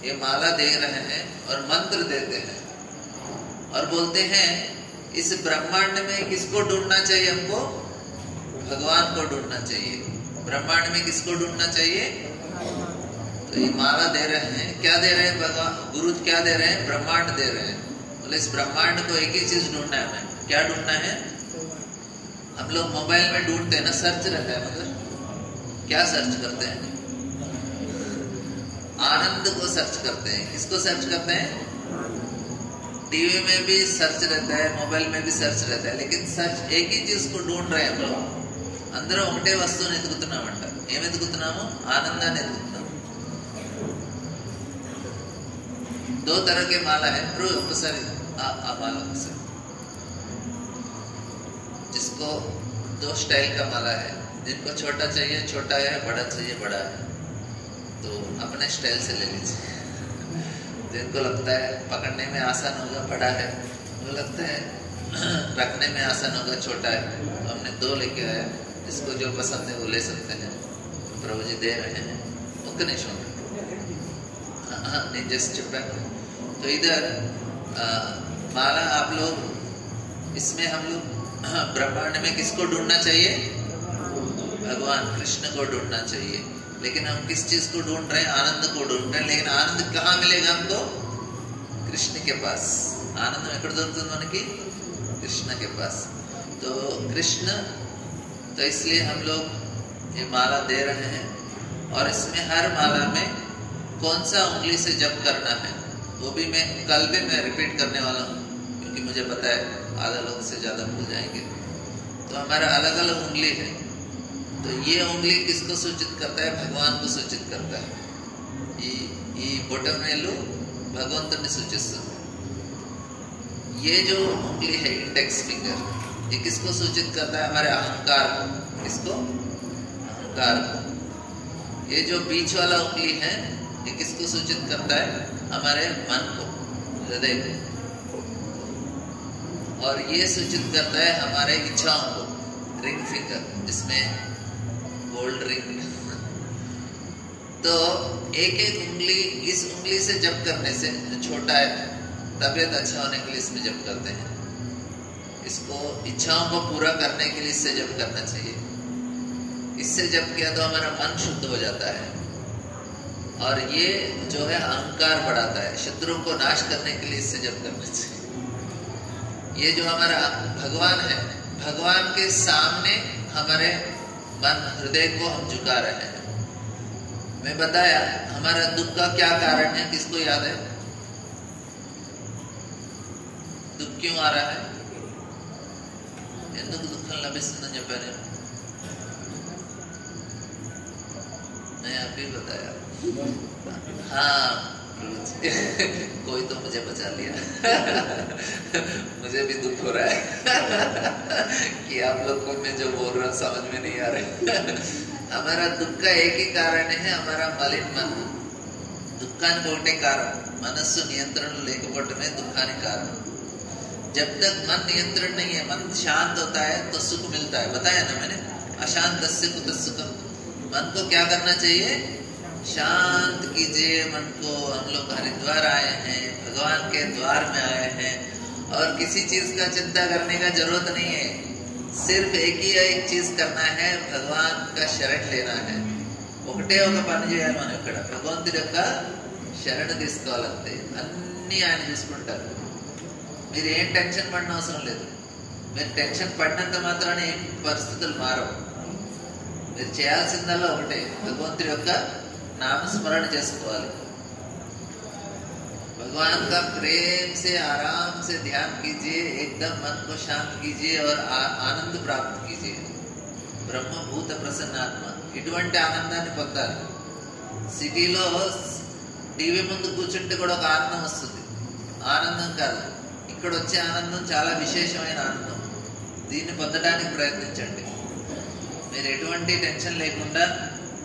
ये माला दे रहे हैं और मंत्र देते हैं और बोलते हैं इस ब्रह्मांड में किसको ढूंढना चाहिए? हमको भगवान को ढूंढना चाहिए। ब्रह्मांड में किसको ढूंढना चाहिए? तो ये माला दे रहे हैं, क्या दे रहे हैं? भगवान गुरु क्या दे रहे हैं? ब्रह्मांड दे रहे हैं। बोले इस ब्रह्मांड को एक ही चीज ढूंढना है। हमें क्या ढूंढना है? हम लोग मोबाइल में ढूंढते हैं ना, सर्च रहता है, मतलब क्या सर्च करते हैं? आनंद को सर्च करते हैं। किसको सर्च करते हैं? टीवी में भी सर्च रहता है, मोबाइल में भी सर्च रहता है, लेकिन सर्च एक ही चीज को ढूंढ रहे हैं हम लोग। अंदर ఒకటే వస్తువుని ఎదుగుతున్నామంట. ఏం ఎదుగుతున్నాము? ఆనందాన్ని ఎదుగుతున్నాము। दो तरह के माला है। माला से जिसको दो स्टाइल का माला है, जिनको छोटा चाहिए छोटा है, बड़ा चाहिए बड़ा है, तो अपने स्टाइल से ले लीजिए। जिनको लगता है पकड़ने में आसान होगा बड़ा है, वो लगता है रखने में आसान होगा छोटा है, तो हमने दो लेके आया। जिसको जो पसंद है वो ले सकते हैं। प्रभु जी दे रहे हैं, वो गणेश नहीं जस्ट चुपा। तो इधर माला आप लोग, इसमें हम लोग ब्रह्मांड में किसको ढूंढना चाहिए? भगवान कृष्ण को ढूंढना चाहिए। लेकिन हम किस चीज को ढूंढ रहे हैं? आनंद को ढूंढ रहे हैं। लेकिन आनंद कहाँ मिलेगा हमको? कृष्ण के पास। आनंद ఎక్కడ దొరుకుతుంది మనకి? कृष्ण के पास। तो कृष्ण, तो इसलिए हम लोग ये माला दे रहे हैं। और इसमें हर माला में कौन सा उंगली से जप करना है वो भी मैं कल भी मैं रिपीट करने वाला हूँ, क्योंकि मुझे पता है आधा लोग से ज्यादा भूल जाएंगे। तो हमारा अलग अलग उंगली है। तो ये उंगली किसको सूचित करता है? भगवान को सूचित करता है। ఈ బొటనవేలు భగవంతుని సూచిస్తుంది। ये जो उंगली है इंडेक्स फिंगर, ये किसको सूचित करता है? हमारे अहंकार को। किसको? अहंकार को। ये जो बीच वाला उंगली है ये किसको सूचित करता है? हमारे मन को, हृदय को। और ये सूचित करता है हमारे इच्छाओं को, रिंग फिंगर, जिसमें गोल्ड रिंग। तो एक एक उंगली, इस उंगली से जप करने से, जो छोटा है, तबीयत अच्छा होने के लिए इसमें जप करते हैं। इसको इच्छाओं को पूरा करने के लिए इससे जप करना चाहिए। इससे जप किया तो हमारा मन शुद्ध हो जाता है। और ये जो है अहंकार बढ़ाता है। शत्रुओं को नाश करने के लिए इससे जप करना चाहिए। ये जो हमारा भगवान है, भगवान के सामने हमारे मन हृदय को हम झुका रहे हैं। मैं बताया हमारा दुख का क्या कारण है, किसको याद है? दुख क्यों आ रहा है? ఎందుకు దుఃఖం లభిస్తుందని చెప్పాను నేను? मैं अभी बताया। हाँ कोई तो मुझे बचा लिया। मुझे भी दुख हो रहा है कि आप लोग को मैं जो बोल रहा हूँ समझ में नहीं आ रहा। हमारा दुख का एक ही कारण है, हमारा मलिन मन। दुखाనికి ఒకటే కారణం, మనస్సు నియంత్రణ లేకపోవటమే దుఃఖానికి కారణం। जब तक मन नियंत्रण नहीं है, मन शांत होता है तो सुख मिलता है। बताया ना मैंने, अशांत से कुत सुखम। मन को क्या करना चाहिए? शांत कीजिए मन को। हम लोग हरिद्वार आए हैं, भगवान के द्वार में आए हैं, और किसी चीज का चिंता करने का जरूरत नहीं है। सिर्फ एक ही एक चीज करना है, भगवान का शरण लेना है। ఒకటే ఒక పని చేయాలి మనం ఇక్కడ, భగవంతుడి యొక్క శరణ తీసుకోవాలంతే। అన్నీ ఆయన చూసుకుంటారు। మీరు ఏం టెన్షన్ పడిన అవసరం లేదు। మీరు టెన్షన్ పడినంత మాత్రాన ఏం పరిస్థితులు మారవు। మీరు చేయాల్సిందల్లా ఒకటే, భగవంతుడి యొక్క नामस्मरण చేసుకోవాలి। भगवान का प्रेम से आराम से ध्यान कीजिए, एकदम मन को शांत कीजिए और आनंद प्राप्त कीजिए। ब्रह्मभूत प्रसन्नात्मा, ఇటువంటి ఆనందాన్ని పొందాలి। సిటీలో టీవీ ముందు కూర్చుంటే కూడా ఒక ఆనందం వస్తుంది, ఆనందం కాదు। ఇక్కడ వచ్చే ఆనందం చాలా విశేషమైన ఆనందం। దీన్ని పొందడానికి ప్రయత్నించండి। మీరు ఎటువంటి టెన్షన్ లేకుండా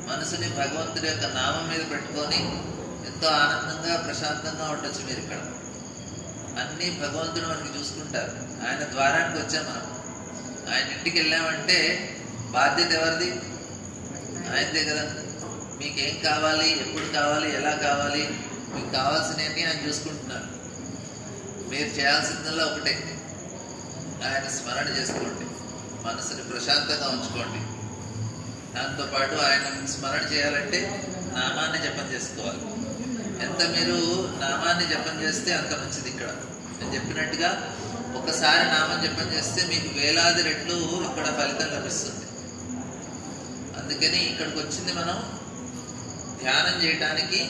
మనసుని భగవంతుడి యొక్క నామం మీద పెట్టుకొని ఎంతో ఆనందంగా ప్రశాంతంగా ఉండొచ్చు మీరు ఇక్కడ। అన్నీ భగవంతుడు మనకి చూసుకుంటారు। ఆయన ద్వారానికి వచ్చాం మనం, ఆయన ఇంటికి వెళ్ళామంటే బాధ్యత ఎవరిది? ఆయనదే కదా। మీకేం కావాలి, ఎప్పుడు కావాలి, ఎలా కావాలి, మీకు కావాల్సినవన్నీ ఆయన చూసుకుంటున్నారు। మీరు చేయాల్సిందల్లా ఒకటే, ఆయన స్మరణ చేసుకోండి, మనసుని ప్రశాంతంగా ఉంచుకోండి। దాంతో పాటు ఆయన స్మరణ చేయాలంటే నామాన్ని జపం చేసుకోవాలి। ఎంత మీరు నామాన్ని జపం చేస్తే అంత మంచిది। ఇక్కడ నేను చెప్పినట్టుగా ఒకసారి నామం జపం చేస్తే మీకు వేలాది రెట్లు ఇక్కడ ఫలితం లభిస్తుంది। అందుకని ఇక్కడికి వచ్చింది మనం ధ్యానం చేయడానికి,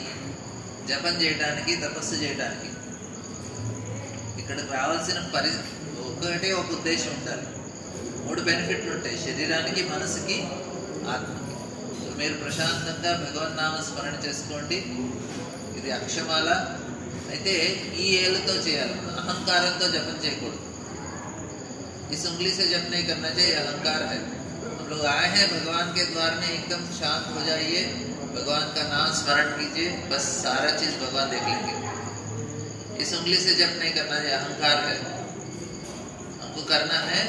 జపం చేయడానికి, తపస్సు చేయడానికి। ఇక్కడికి రావాల్సిన ఒకటే ఒక ఉద్దేశం ఉండాలి। 3 బెనిఫిట్లు ఉంటాయి, శరీరానికి, మనసుకి, ఆత్మకి। మీరు ప్రశాంతంగా భగవన్నామ స్మరణ చేసుకోండి। ఇది అక్షమాల అయితే ఈ ఏళ్ళతో చేయాలి, అహంకారంతో జపం చేయకూడదు। इस उंगली से जप नहीं करना चाहिए, अहंकार है। हम लोग आए हैं भगवान के द्वार में, एकदम शांत हो जाइए, भगवान का नाम स्मरण कीजिए, बस सारा चीज भगवान देख लेंगे। इस उंगली से जप नहीं करना चाहिए, अहंकार है। हमको करना है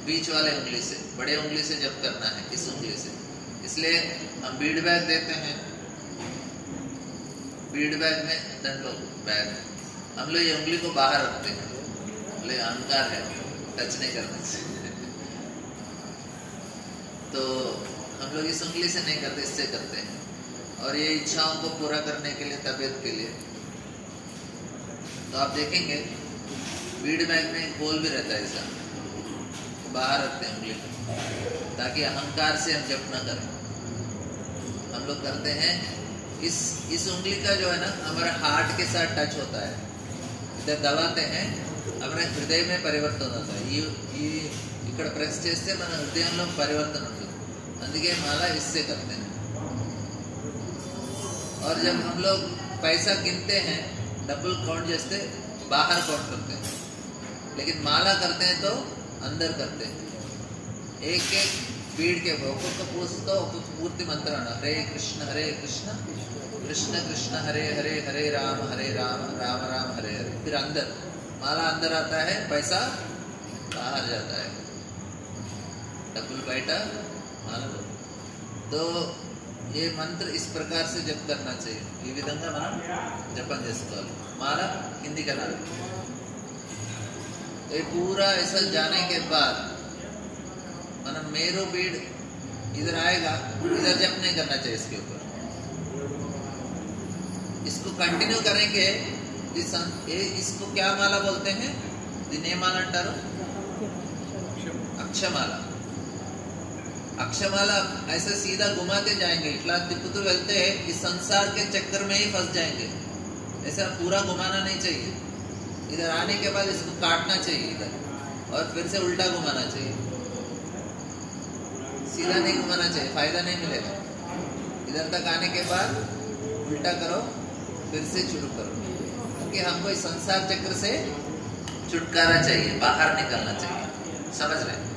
बीच वाले उंगली से, बड़े उंगली से जप करना है, इस उंगली से। इसलिए हम बीड बैग देते हैं, बीड बैग में दंडो बैग, हम लोग ये उंगली को बाहर रखते हैं, बोले अहंकार है, टच नहीं करना चाहिए। तो हम लोग इस उंगली से नहीं करते, इससे करते हैं। और ये इच्छाओं को पूरा करने के लिए, तबीयत के लिए। तो आप देखेंगे बीड बैग में एक गोल भी रहता है, ऐसा बाहर रखते हैं उंगली, ताकि अहंकार से हम जप न करें। हम लोग करते हैं इस उंगली का जो है ना, हमारे हार्ट के साथ टच होता है। इधर दबाते हैं, हमारे हृदय में परिवर्तन होता है। ये ఇక్కడ ప్రెస్ చేస్తే మన హృదయంలో పరివర్తన ఉంటుంది। అందుకే माला इससे करते हैं। और जब हम लोग पैसा गिनते हैं, डबल काउंट जैसे बाहर काउंट करते हैं, लेकिन माला करते हैं तो अंदर करते हैं। एक एक बीड़ के ఒక్కొక్క పూసతో ఒక్కొక్క పూర్తి మంత్రాన్ని, హరే కృష్ణ कृष्ण कृष्ण हरे हरे, हरे राम राम राम हरे हरे। फिर अंदर माला अंदर आता है, पैसा बाहर जाता है, डबल बैठा माला। तो ये मंत्र इस प्रकार से जप करना चाहिए। ఈ విధంగా మనం జపం చేసుకోవాలి। माला हिंदी का नाम। तो ये पूरा ऐसा जाने के बाद मतलब मेरो बीड इधर आएगा, इधर जप नहीं करना चाहिए इसके ऊपर। इसको कंटिन्यू करेंगे। इसको क्या माला बोलते हैं? దీన్ని ఏమాల అంటారు? అక్షమాల। अक्षमाला ऐसे सीधा घुमाते जाएंगे, इट्ला तिప్పుతూ వెళ్తే इस संसार के चक्कर में ही फंस जाएंगे। ऐसा पूरा घुमाना नहीं चाहिए। इधर आने के बाद इसको काटना चाहिए इधर, और फिर से उल्टा घुमाना चाहिए। सीधा नहीं घुमाना चाहिए, फायदा नहीं मिलेगा। इधर तक आने के बाद उल्टा करो, फिर से शुरू करो, क्योंकि हमको इस संसार चक्र से छुटकारा चाहिए, बाहर निकलना चाहिए। समझ रहे हैं?